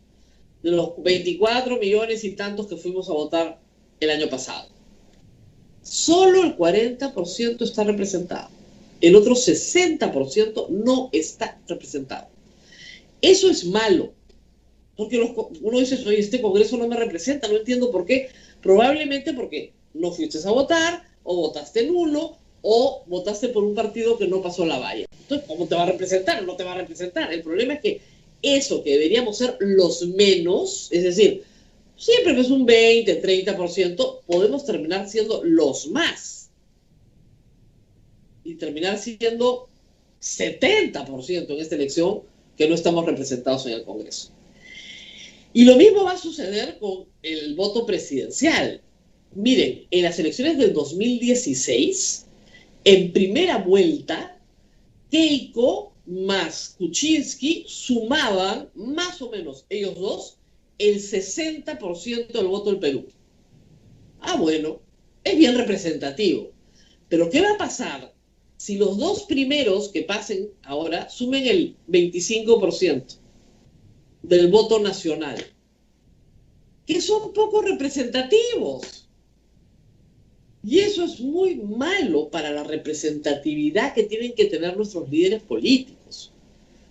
de los 24 millones y tantos que fuimos a votar el año pasado. Solo el 40% está representado. El otro 60% no está representado. Eso es malo. Porque uno dice, oye, este Congreso no me representa, no entiendo por qué. Probablemente porque no fuiste a votar, o votaste nulo, o votaste por un partido que no pasó la valla. Entonces, ¿cómo te va a representar? No te va a representar. El problema es que eso que deberíamos ser los menos, es decir, siempre que es un 20, 30%, podemos terminar siendo los más. Y terminar siendo 70% en esta elección que no estamos representados en el Congreso. Y lo mismo va a suceder con el voto presidencial. Miren, en las elecciones del 2016, en primera vuelta, Keiko más Kuczynski sumaban, más o menos, ellos dos, el 60% del voto del Perú. Ah, bueno, es bien representativo. Pero ¿qué va a pasar si los dos primeros que pasen ahora sumen el 25% del voto nacional? Que son poco representativos. Y eso es muy malo para la representatividad que tienen que tener nuestros líderes políticos.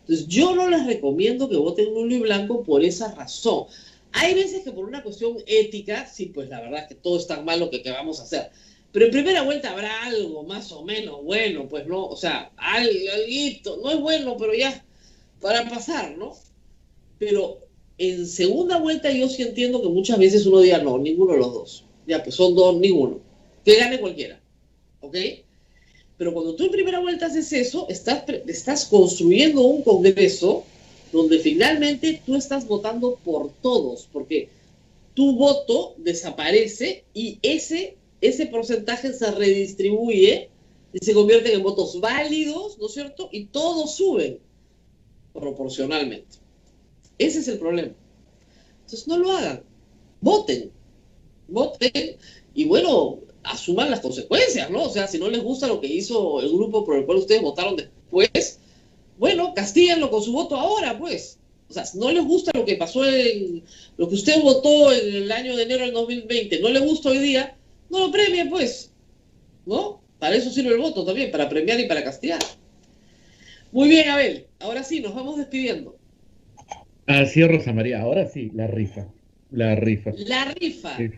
Entonces, yo no les recomiendo que voten nulo y blanco por esa razón. Hay veces que por una cuestión ética, sí, pues la verdad es que todo es tan malo que ¿qué vamos a hacer? Pero en primera vuelta habrá algo más o menos bueno, pues no, o sea, alguito, no es bueno, pero ya, para pasar, ¿no? Pero en segunda vuelta yo sí entiendo que muchas veces uno diga, no, ninguno de los dos. Ya, pues son dos, ninguno. Que gane cualquiera, ¿ok? Pero cuando tú en primera vuelta haces eso, estás construyendo un Congreso donde finalmente tú estás votando por todos, porque tu voto desaparece y ese porcentaje se redistribuye y se convierten en votos válidos, ¿no es cierto? Y todos suben proporcionalmente. Ese es el problema. Entonces no lo hagan. Voten. Y bueno, asuman las consecuencias, ¿no? O sea, si no les gusta lo que hizo el grupo por el cual ustedes votaron después, bueno, castíguenlo con su voto ahora, pues. O sea, si no les gusta lo que pasó lo que usted votó en el año de enero del 2020, no le gusta hoy día, no lo premien, pues. ¿No? Para eso sirve el voto también, para premiar y para castigar. Muy bien, Abel. Ahora sí, nos vamos despidiendo. Así es, Rosa María. Ahora sí, la rifa. La rifa. La rifa. Sí.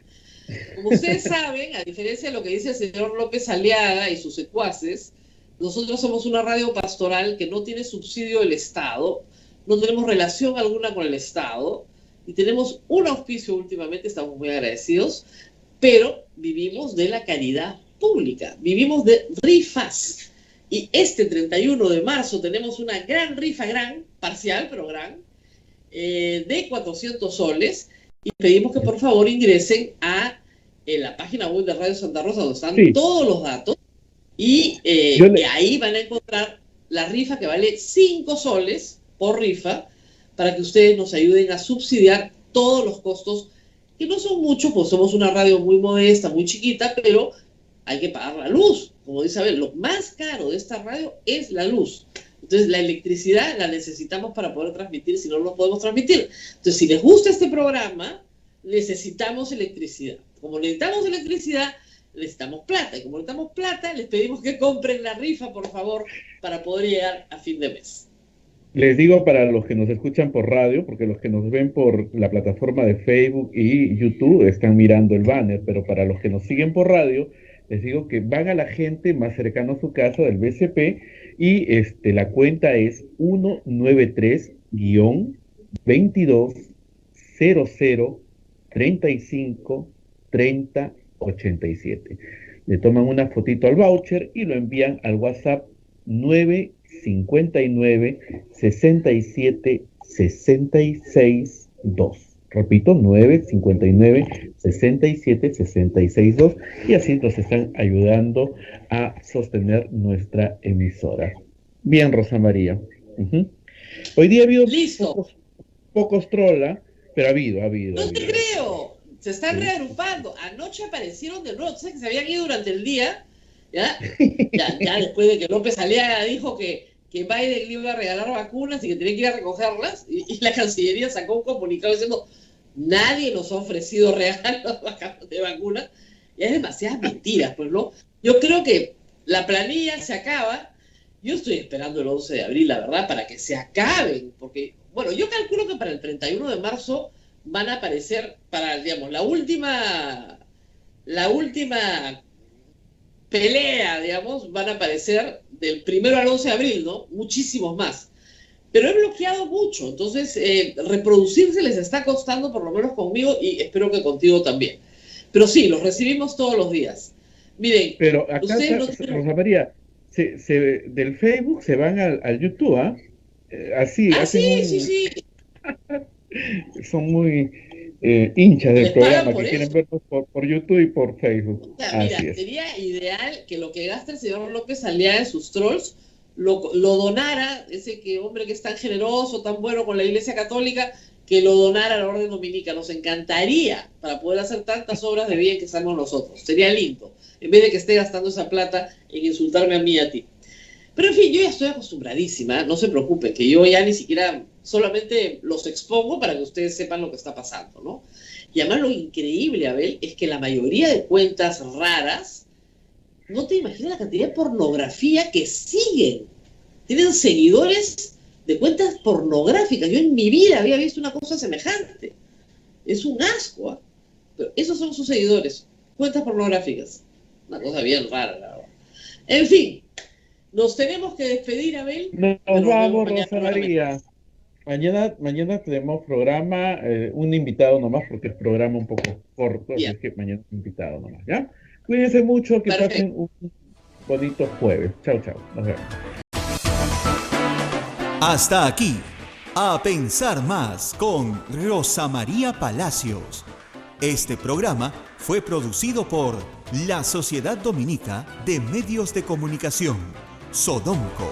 Como ustedes saben, a diferencia de lo que dice el señor López Aliaga y sus secuaces, nosotros somos una radio pastoral que no tiene subsidio del Estado, no tenemos relación alguna con el Estado y tenemos un auspicio últimamente, estamos muy agradecidos, pero vivimos de la caridad pública, vivimos de rifas. Y este 31 de marzo tenemos una gran rifa, parcial, pero gran, de 400 soles. Y pedimos que por favor ingresen a la página web de Radio Santa Rosa, donde están todos los datos. Y ahí van a encontrar la rifa que vale 5 soles por rifa, para que ustedes nos ayuden a subsidiar todos los costos, que no son muchos, pues somos una radio muy modesta, muy chiquita, pero hay que pagar la luz. Como dice Abel, lo más caro de esta radio es la luz. Entonces, la electricidad la necesitamos para poder transmitir, si no, no podemos transmitir. Entonces, si les gusta este programa, necesitamos electricidad. Como necesitamos electricidad, necesitamos plata. Y como necesitamos plata, les pedimos que compren la rifa, por favor, para poder llegar a fin de mes. Les digo para los que nos escuchan por radio, porque los que nos ven por la plataforma de Facebook y YouTube están mirando el banner, pero para los que nos siguen por radio, les digo que van a la gente más cercana a su casa del BCP y la cuenta es 193-2200353087. Le toman una fotito al voucher y lo envían al WhatsApp 959-67-66-2. Repito, 959-67-66-2, y así nos están ayudando a sostener nuestra emisora. Bien, Rosa María. Hoy día ha habido pocos trola, pero ha habido. No te creo, se están reagrupando. Anoche aparecieron de nuevo, ¿sabes que se habían ido durante el día? ¿Ya? Ya después de que López Aliaga dijo que Biden le iba a regalar vacunas y que tenía que ir a recogerlas, y la Cancillería sacó un comunicado diciendo: nadie nos ha ofrecido regalos de vacunas. Y es demasiadas mentiras, pues, ¿no? Yo creo que la planilla se acaba. Yo estoy esperando el 11 de abril, la verdad, para que se acaben, porque Bueno, yo calculo que para el 31 de marzo van a aparecer, para, digamos, la última pelea, digamos, van a aparecer del 1 al 11 de abril, ¿no? Muchísimos más. Pero he bloqueado mucho, entonces reproducirse les está costando, por lo menos conmigo, y espero que contigo también. Pero sí, los recibimos todos los días. Miren, Pero acá, ustedes no tienen... Rosa María, del Facebook se van al YouTube, ¿ah? Así, Ah, hacen sí. son muy hinchas del Les pagan programa, por que quieren eso. verlos por YouTube y por Facebook. O sea, mira, Así es. sería ideal que lo que gasta el señor López Aliaga en sus trolls lo donara, hombre que es tan generoso, tan bueno con la Iglesia Católica, que lo donara a la Orden Dominica. Nos encantaría para poder hacer tantas obras de bien que hacemos nosotros. Sería lindo, en vez de que esté gastando esa plata en insultarme a mí y a ti. Pero en fin, yo ya estoy acostumbradísima, no se preocupen, que yo ya ni siquiera, solamente los expongo para que ustedes sepan lo que está pasando, ¿no? Y además lo increíble, Abel, es que la mayoría de cuentas raras, no te imaginas la cantidad de pornografía que siguen. Tienen seguidores de cuentas pornográficas. Yo en mi vida había visto una cosa semejante. Es un asco, ¿eh? Pero esos son sus seguidores, cuentas pornográficas. Una cosa bien rara, la verdad. En fin, nos tenemos que despedir, Abel. Nos vamos, Rosa María. Mañana tenemos programa, un invitado nomás, porque es programa un poco corto, así es que mañana un invitado nomás, ¿ya? Cuídense mucho, que pasen un bonito jueves. Chao, chao. Nos vemos. Hasta aquí, A Pensar Más con Rosa María Palacios. Este programa fue producido por la Sociedad Dominica de Medios de Comunicación, Sodomco.